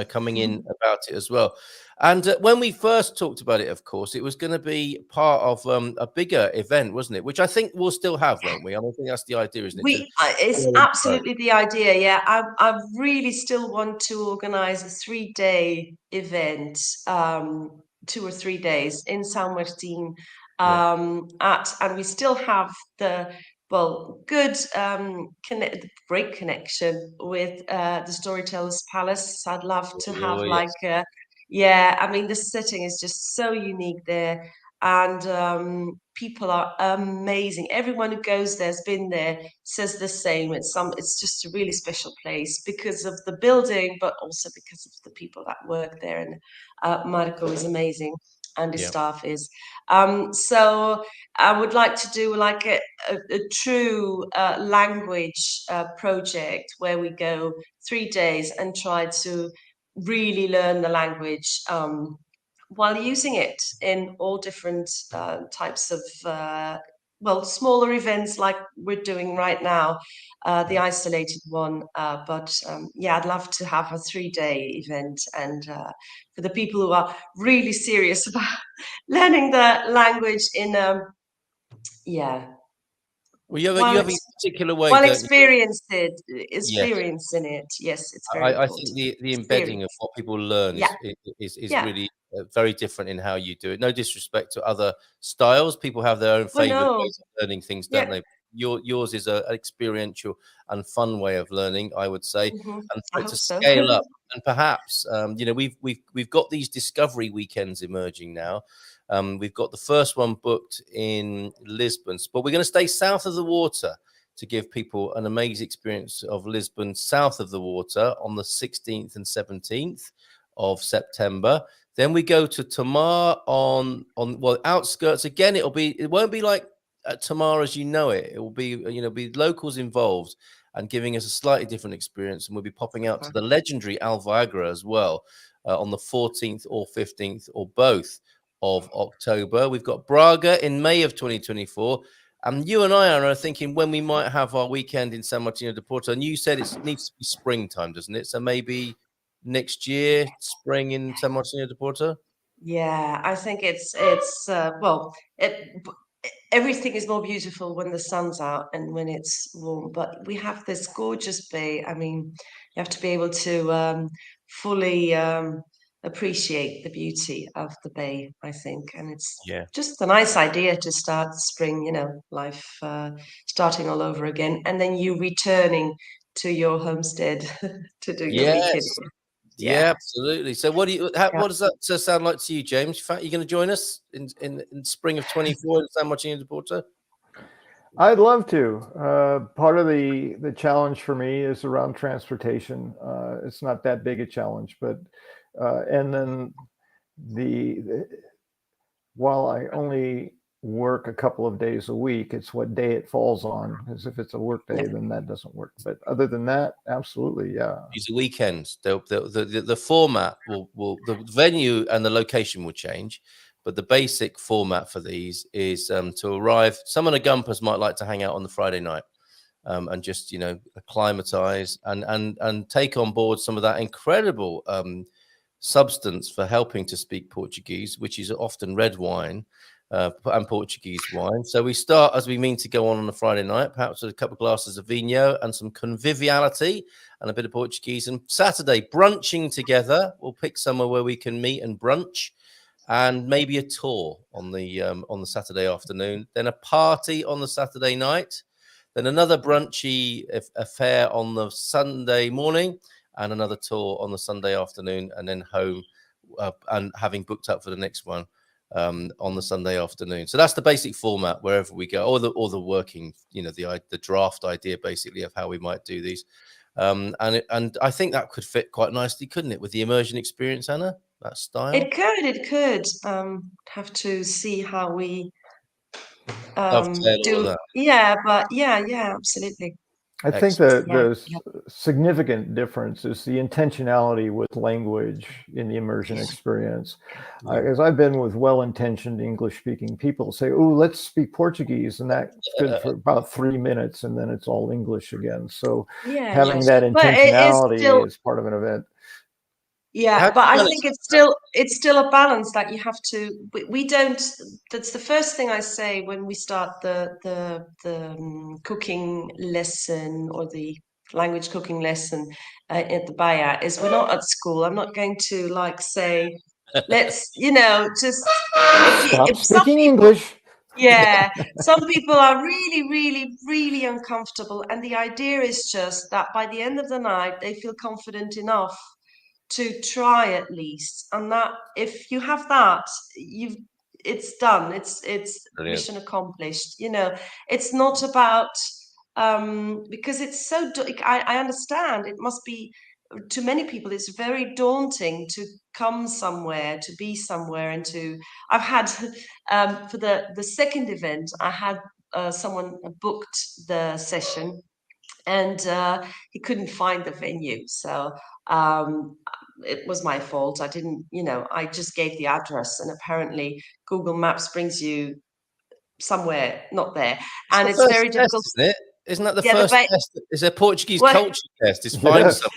coming in about it as well. And when we first talked about it, of course, it was going to be part of a bigger event, wasn't it? Which I think we'll still have, won't we? I mean, I think that's the idea, isn't it? It's absolutely the idea. Yeah, I really still want to organize a 3-day event, 2 or 3 days in San Martin, Yeah. and we still have the good great connection with the Storytellers Palace. I'd love to have Oh, like yes. yeah, I mean the setting is just so unique there, and people are amazing. Everyone who goes there's been there says the same. It's just a really special place because of the building, but also because of the people that work there. And Marco is amazing, and his Yeah. staff is. So I would like to do like a true language project where we go 3 days and try to really learn the language while using it in all different types of smaller events like we're doing right now, the isolated one. But yeah, I'd love to have a 3-day event, and for the people who are really serious about learning the language in yeah, Well, you while have a particular way, while don't you? Yes. experiencing it. Yes, it's very I think important. the embedding of Experience. what people learn Yeah, is yeah. really very different in how you do it. No disrespect to other styles. People have their own Well, favorite no. ways of learning things, don't Yeah. they? yours is an experiential and fun way of learning, I would say, Mhm. and I for it hope to so. scale up. And perhaps, we've got these discovery weekends emerging now. We've got the first one booked in Lisbon, but we're going to stay south of the water to give people an amazing experience of Lisbon south of the water on the 16th and 17th of September. Then we go to Tamar on outskirts. Again, it won't be like Tamar as you know it. It will be be locals involved and giving us a slightly different experience. And we'll be popping out to the legendary Alviagra as well on the 14th or 15th or both of October. We've got Braga in May of 2024. And you and I are thinking when we might have our weekend in San Martino de Porto. And you said it needs to be springtime, doesn't it? So maybe next year, spring in San Martino de Porto? Yeah, I think everything is more beautiful when the sun's out and when it's warm. But we have this gorgeous bay. I mean, you have to be able to fully appreciate the beauty of the bay, I think. And it's just a nice idea to start spring, life starting all over again, and then you returning to your homestead to do your weekend. Yeah, absolutely. So what does that sound like to you, James? In fact, you're going to join us in spring of 24 in San Martino de Porto? I'd love to. Part of the challenge for me is around transportation. It's not that big a challenge, but and then while I only work a couple of days a week, it's what day it falls on. Because if it's a work day, then that doesn't work. But other than that, absolutely, yeah. These are weekends. The format the venue and the location will change, but the basic format for these is to arrive. Some of the Gumpers might like to hang out on the Friday night and just acclimatize and take on board some of that incredible substance for helping to speak Portuguese, which is often red wine and Portuguese wine. So we start as we mean to go on a Friday night, perhaps with a couple of glasses of vinho and some conviviality and a bit of Portuguese. And Saturday, brunching together. We'll pick somewhere where we can meet and brunch, and maybe a tour on the Saturday afternoon. Then a party on the Saturday night. Then another brunchy affair on the Sunday morning, and another tour on the Sunday afternoon, and then home and having booked up for the next one on the Sunday afternoon. So that's the basic format wherever we go, or the working, the draft idea basically of how we might do these. And I think that could fit quite nicely, couldn't it, with the immersion experience, Anna? That style. It could. Have to see how we do that. Yeah, but yeah, absolutely. I think the significant difference is the intentionality with language in the immersion experience. As I've been with well-intentioned English-speaking people say, "Oh, let's speak Portuguese," and that's good for about 3 minutes, and then it's all English again. So having that intentionality is part of an event. Yeah, but I think it's still a balance that you have to. We don't. That's the first thing I say when we start the cooking lesson or the language cooking lesson at the Bayer is we're not at school. I'm not going to say, let's just stop speaking English. Yeah, some people are really, really, really uncomfortable, and the idea is just that by the end of the night they feel confident enough to try at least, and that if you have that, it's done. It's Brilliant. Mission accomplished. It's not about because it's so. I understand it must be to many people. It's very daunting to come somewhere, to be somewhere, and to. I've had for the second event, I had someone booked the session, and he couldn't find the venue, so it was my fault. I didn't, I just gave the address, and apparently Google Maps brings you somewhere not there, and it's very difficult, isn't it? Isn't that the first test? It's a Portuguese culture test. Is find something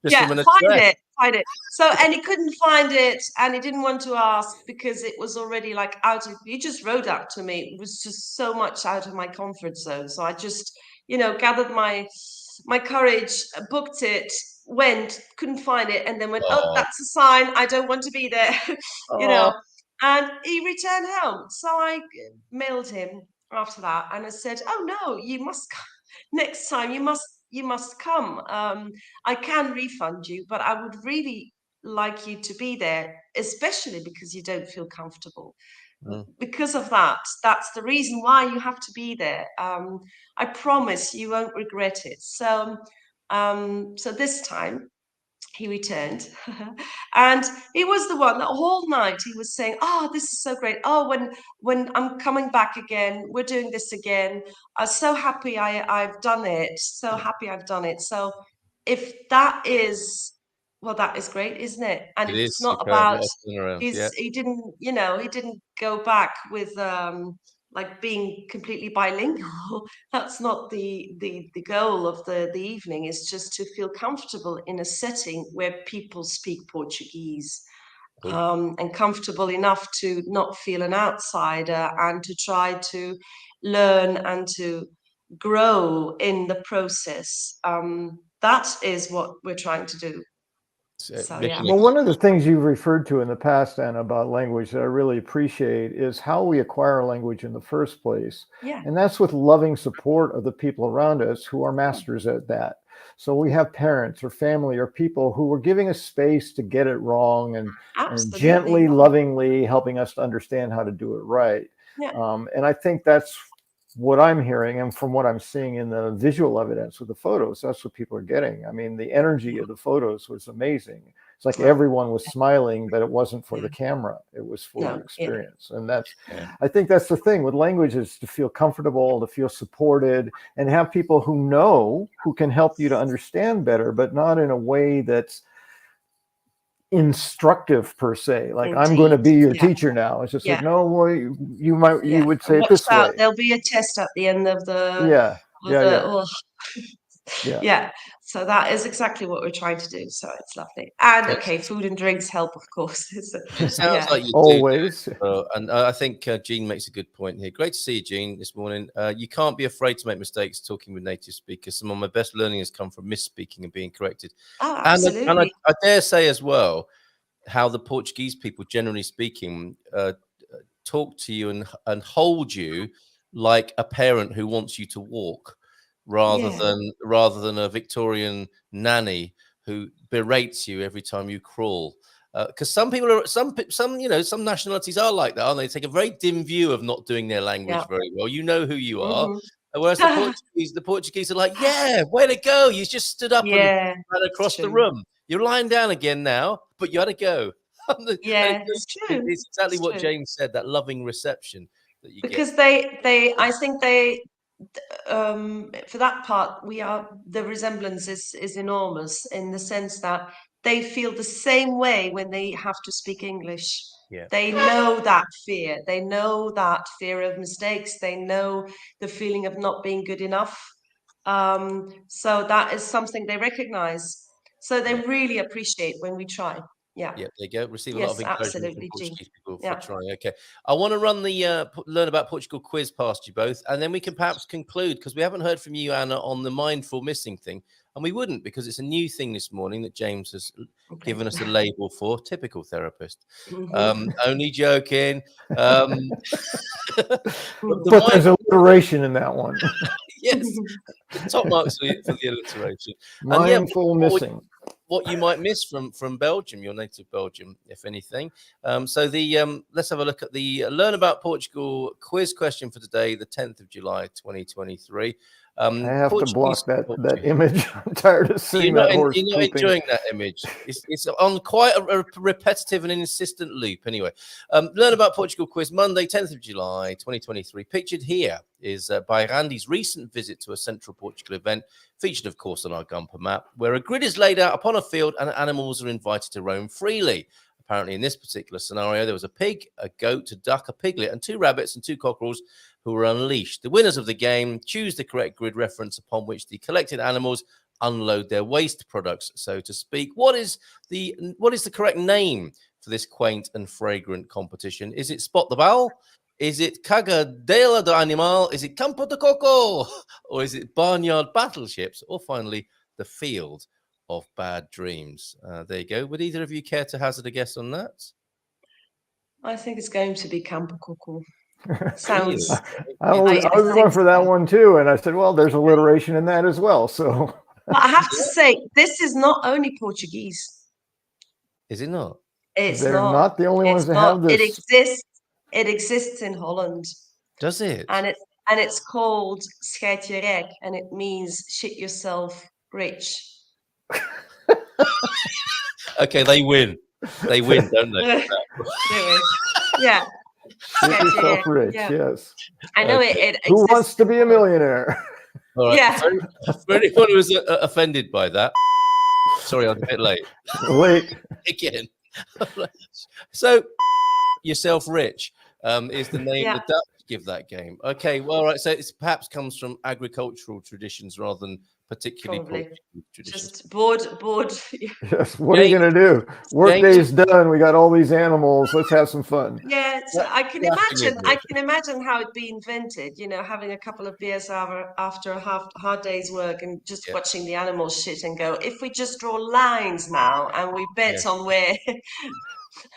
just from an address. Find it. So, and he couldn't find it, and he didn't want to ask because it was already out of. He just wrote up to me. It was just so much out of my comfort zone. So I just, gathered my courage, booked it, went, couldn't find it, and then went, oh, that's a sign. I don't want to be there, And he returned home. So I mailed him after that, and I said, "Oh no, you must come. Next time you must come. I can refund you, but I would really like you to be there, especially because you don't feel comfortable. Because of that, that's the reason why you have to be there. I promise you won't regret it." So this time he returned and he was the one that whole night he was saying, "Oh, this is so great. Oh, when I'm coming back again, we're doing this again. I'm so happy I've done it. So happy I've done it." So if that is, well, that is great, isn't it? And It if it's is not superb. about Let us turn around. Yeah. he didn't, he didn't go back with like being completely bilingual. That's not the goal of the evening. Is just to feel comfortable in a setting where people speak Portuguese, Cool. and comfortable enough to not feel an outsider and to try to learn and to grow in the process. That is what we're trying to do. So yeah. Well, one of the things you've referred to in the past, Anna, about language that I really appreciate is how we acquire language in the first place. Yeah. And that's with loving support of the people around us who are masters at that. So we have parents or family or people who are giving us space to get it wrong and Absolutely. gently, lovingly helping us to understand how to do it right. Yeah. And I think that's what I'm hearing, and from what I'm seeing in the visual evidence with the photos, that's what people are getting. I mean, the energy of the photos was amazing. It's like everyone was smiling, but it wasn't for the camera. It was for the experience. And that's, I think that's the thing with language, is to feel comfortable, to feel supported, and have people who can help you to understand better, but not in a way that's instructive per se, like I'm going to be your teacher now. It's just like, no, well, you would say it Watch this out, way. there'll be a test at the end of the yeah. So that is exactly what we're trying to do. So it's lovely. And okay, food and drinks help, of course. It sounds like you always do. And I think Jean makes a good point here. Great to see you, Jean, this morning. You can't be afraid to make mistakes talking with native speakers. Some of my best learning has come from misspeaking and being corrected. Oh, absolutely. And I dare say as well how the Portuguese people, generally speaking, talk to you and hold you like a parent who wants you to walk, rather than a Victorian nanny who berates you every time you crawl. Because some people are some nationalities are like that, aren't they? They take a very dim view of not doing their language very well. You know who you are. Whereas the Portuguese are like, yeah, way to go. You just stood up and ran across the room. You're lying down again now, but you had to go. It's true. It's exactly what James said, that loving reception that you because get. I think they for that part, the resemblance is enormous in the sense that they feel the same way when they have to speak English. They know that fear. They know that fear of mistakes. They know the feeling of not being good enough. So that is something they recognize. So they really appreciate when we try. Yeah, there you go. Receive a lot of encouragement from Jean. Portuguese people for trying. Okay, I want to run the learn about Portugal quiz past you both, and then we can perhaps conclude, because we haven't heard from you, Anna, on the mindful missing thing, and we wouldn't, because it's a new thing this morning that James has given us a label for. Typical therapist. Only joking. But there's alliteration in that one. Yes, top marks for the alliteration. Mindful missing. What you might miss from Belgium, your native Belgium, if anything. So let's have a look at the Learn About Portugal quiz question for today, the 10th of July, 2023. I have to block that image. I'm tired of seeing that horse pooping. You're not enjoying that image. It's on quite a repetitive and insistent loop. Anyway, Learn About Portugal quiz, Monday, 10th of July, 2023. Pictured here is by Randy's recent visit to a Central Portugal event, featured, of course, on our Gumper map, where a grid is laid out upon a field and animals are invited to roam freely. Apparently, in this particular scenario, there was a pig, a goat, a duck, a piglet, and 2 rabbits and 2 cockerels who were unleashed. The winners of the game choose the correct grid reference upon which the collected animals unload their waste products, so to speak. What is the correct name for this quaint and fragrant competition? Is it Spot the Ball? Is it Cagadela de Animal? Is it Campo de Coco? Or is it Barnyard Battleships? Or finally, the Field of Bad Dreams? There you go. Would either of you care to hazard a guess on that? I think it's going to be Campo Coco. Sounds. I was going for that one too, and I said, well, there's alliteration in that as well. So, but I have to say, this is not only Portuguese. Is it not? It's they're not. not the only ones It's that not. have It this. exists. It exists in Holland, Does it? and it's called schijt je rek, and it means shit yourself rich. Okay, they win. They win, don't they? Anyway, yeah. Get Schijt je yourself rek, rich, yeah. yes. I know Okay. it Who exists wants to in be a Holland. millionaire? All right. Yeah. For anyone who was offended by that, sorry, I'm a bit late. Late. Again. So, yourself rich is the name Yeah. the Dutch give that game. Okay, well, all right. So it perhaps comes from agricultural traditions rather than particularly Probably. Portuguese traditions. Just bored. Yes. What are you going to do? Work day's done. We got all these animals. Let's have some fun. Yeah, so I can Laughing imagine. at I it. can imagine how it'd be invented. You know, having a couple of beers after a hard day's work and just Yeah. watching the animals shit and go. If we just draw lines now and we bet on where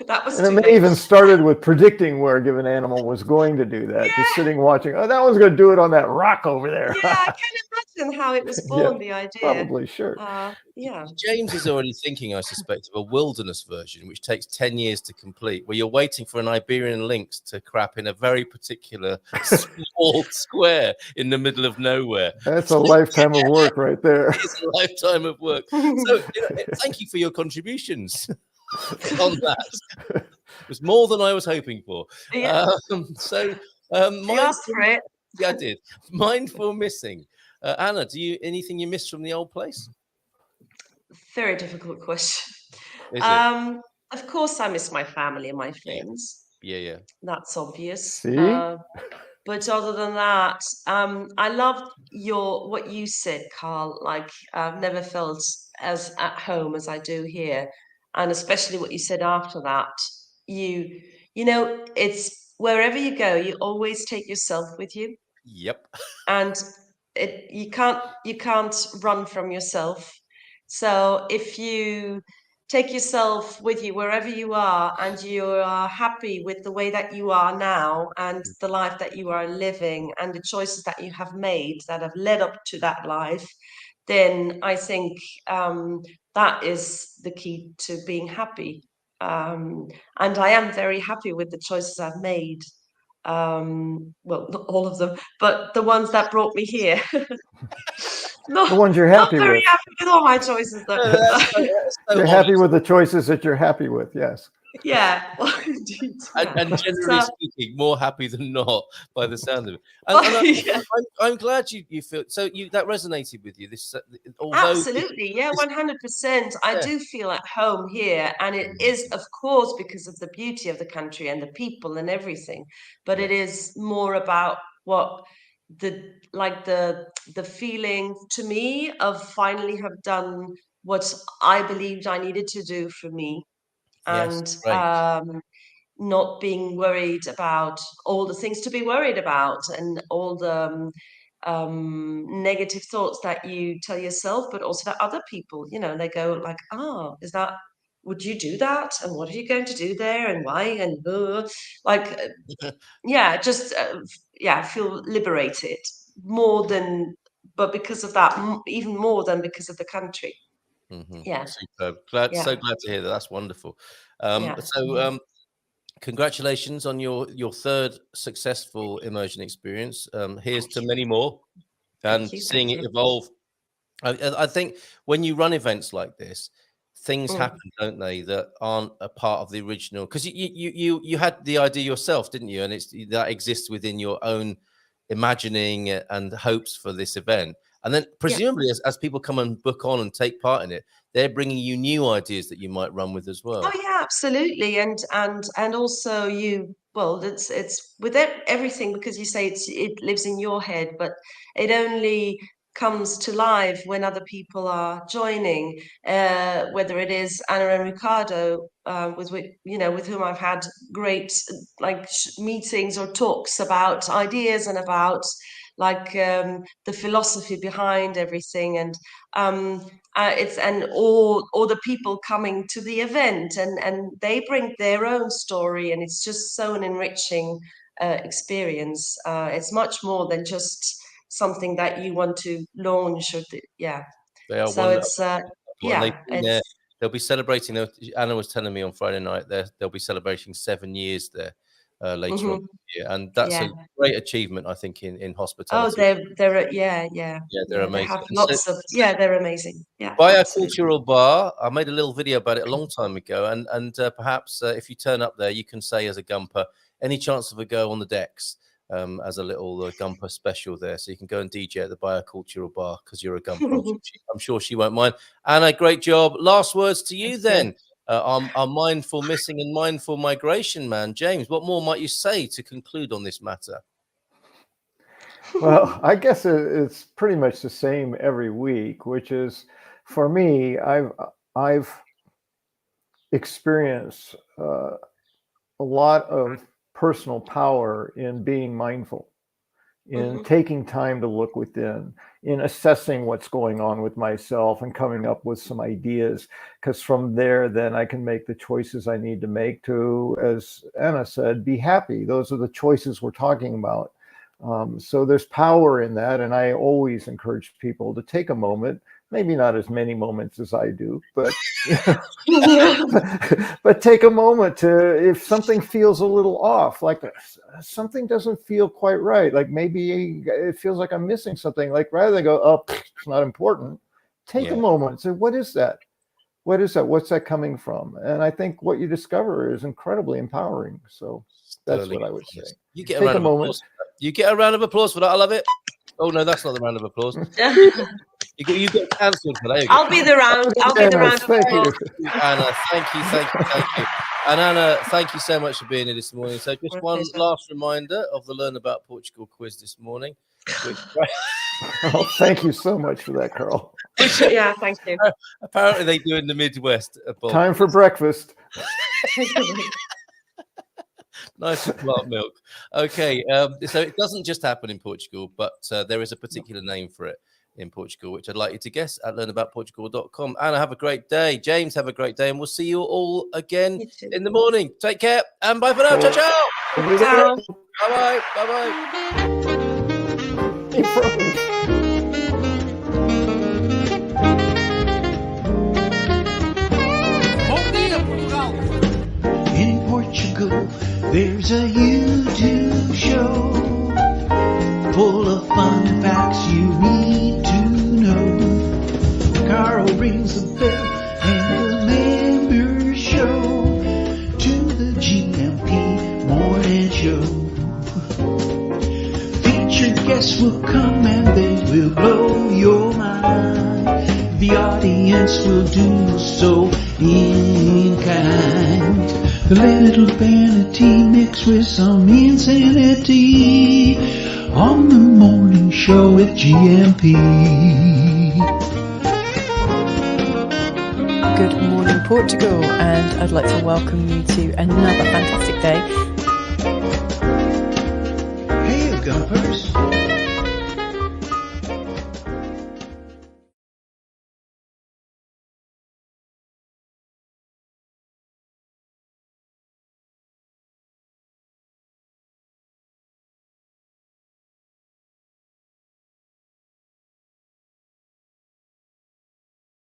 that was And it too may late. even started with predicting where a given animal was going to do that. Just Yeah. sitting watching. Oh, that one's going to do it on that rock over there. Yeah, I can imagine how it was born. The idea. Probably, sure. Yeah. James is already thinking, I suspect, of a wilderness version, which takes 10 years to complete, where you're waiting for an Iberian lynx to crap in a very particular small square in the middle of nowhere. That's a lifetime of work right there. It's a lifetime of work. So, thank you for your contributions on that. It was more than I was hoping for. Yeah. You asked for it. Yeah, I did. Mindful missing. Anna, anything you missed from the old place? Very difficult question. Is it? Of course, I miss my family and my friends. Yeah. That's obvious. See? But other than that, I loved what you said, Carl. Like I've never felt as at home as I do here, and especially what you said after that. You know, it's wherever you go, you always take yourself with you, Yep. and you can't run from yourself. So if you take yourself with you wherever you are and you are happy with the way that you are now and the life that you are living and the choices that you have made that have led up to that life, then I think that is the key to being happy. And I am very happy with the choices I've made. Well, not all of them, but the ones that brought me here. The ones you're happy not very with. happy with all my choices, though. You're happy with the choices that you're happy with, yes. Yeah, well, indeed. And generally speaking, more happy than not by the sound of it. And I'm glad you feel so. That resonated with you. This, absolutely, yeah, 100%. I do feel at home here, and it is, of course, because of the beauty of the country and the people and everything. But it is more about what the feeling to me of finally have done what I believed I needed to do for me. Yes, And not being worried about all the things to be worried about and all the negative thoughts that you tell yourself, but also that other people, they go like, would you do that? And what are you going to do there? And why? And feel liberated but because of that, even more than because of the country. Yeah. Superb. So glad to hear that. That's wonderful. Congratulations on your third successful immersion experience. Here's to many more, and seeing it evolve. I think when you run events like this, things happen, don't they, that aren't a part of the original? Because you had the idea yourself, didn't you? And that exists within your own imagining and hopes for this event. And then presumably as people come and book on and take part in it, they're bringing you new ideas that you might run with as well. Oh yeah, absolutely. And also it's with everything, because you say it lives in your head, but it only comes to life when other people are joining, whether it is Anna and Ricardo, with whom I've had great meetings or talks about ideas and about the philosophy behind everything, and all the people coming to the event, and they bring their own story, and it's just so an enriching experience. It's much more than just something that you want to launch, or yeah. They are So wonderful. it's And yeah, they've been there. it's They'll be celebrating. Anna was telling me on Friday night they'll be celebrating 7 years there later on mhm, this year, and that's yeah. a great achievement, I think, in Oh, hospitality. yeah, They're they amazing. have And so, lots of they're amazing. Yeah, by a absolutely. cultural bar, I made a little video about it a long time ago, and perhaps if you turn up there, you can say as a Gumper, any chance of a go on the decks as a little Gumper special there, so you can go and DJ at the Biocultural Bar because you're a Gumper. I'm sure she won't mind. Anna, great job. Last words to you then. Our mindful missing and mindful migration man, James. What more might you say to conclude on this matter? Well, I guess it's pretty much the same every week, which is, for me, I've experienced a lot of personal power in being mindful, in taking time to look within, in assessing what's going on with myself and coming up with some ideas, because from there, then I can make the choices I need to make to, as Anna said, be happy. Those are the choices we're talking about. So there's power in that. And I always encourage people to take a moment, maybe not as many moments as I do, but, but take a moment to, if something feels a little off, like something doesn't feel quite right, like maybe it feels like I'm missing something, like rather than go, oh, it's not important, take a moment and say, what is that? What is that? What's that coming from? And I think what you discover is incredibly empowering. So that's what I would say. You get Take a round of applause. You get a round of applause for that. I love it. Oh no, that's not the round of applause. You get cancelled for that. I'll be the round. I'll be the round of applause. Anna, thank you. And Anna, thank you so much for being here this morning. So just one last reminder of the Learn About Portugal quiz this morning. Oh, thank you so much for that, Carl. Yeah, thank you. Apparently they do in the Midwest. Time for breakfast. Nice plant milk. Okay, so it doesn't just happen in Portugal, but there is a particular name for it in Portugal, which I'd like you to guess at learnaboutportugal.com. Anna, have a great day. James, have a great day. And we'll see you all again in the morning. Take care and bye for now. Ciao, ciao. Ciao. Bye-bye. Bye-bye. In Portugal, there's a YouTube show full of fun facts you need to know. Carl rings the bell and the members show to the GMP morning show. Featured guests will come and they will blow your mind. The audience will do so in kind. The little vanity mixed with some insanity on the morning show with GMP. Good morning, Portugal, and I'd like to welcome you to another fantastic day. Hey, Gumpers.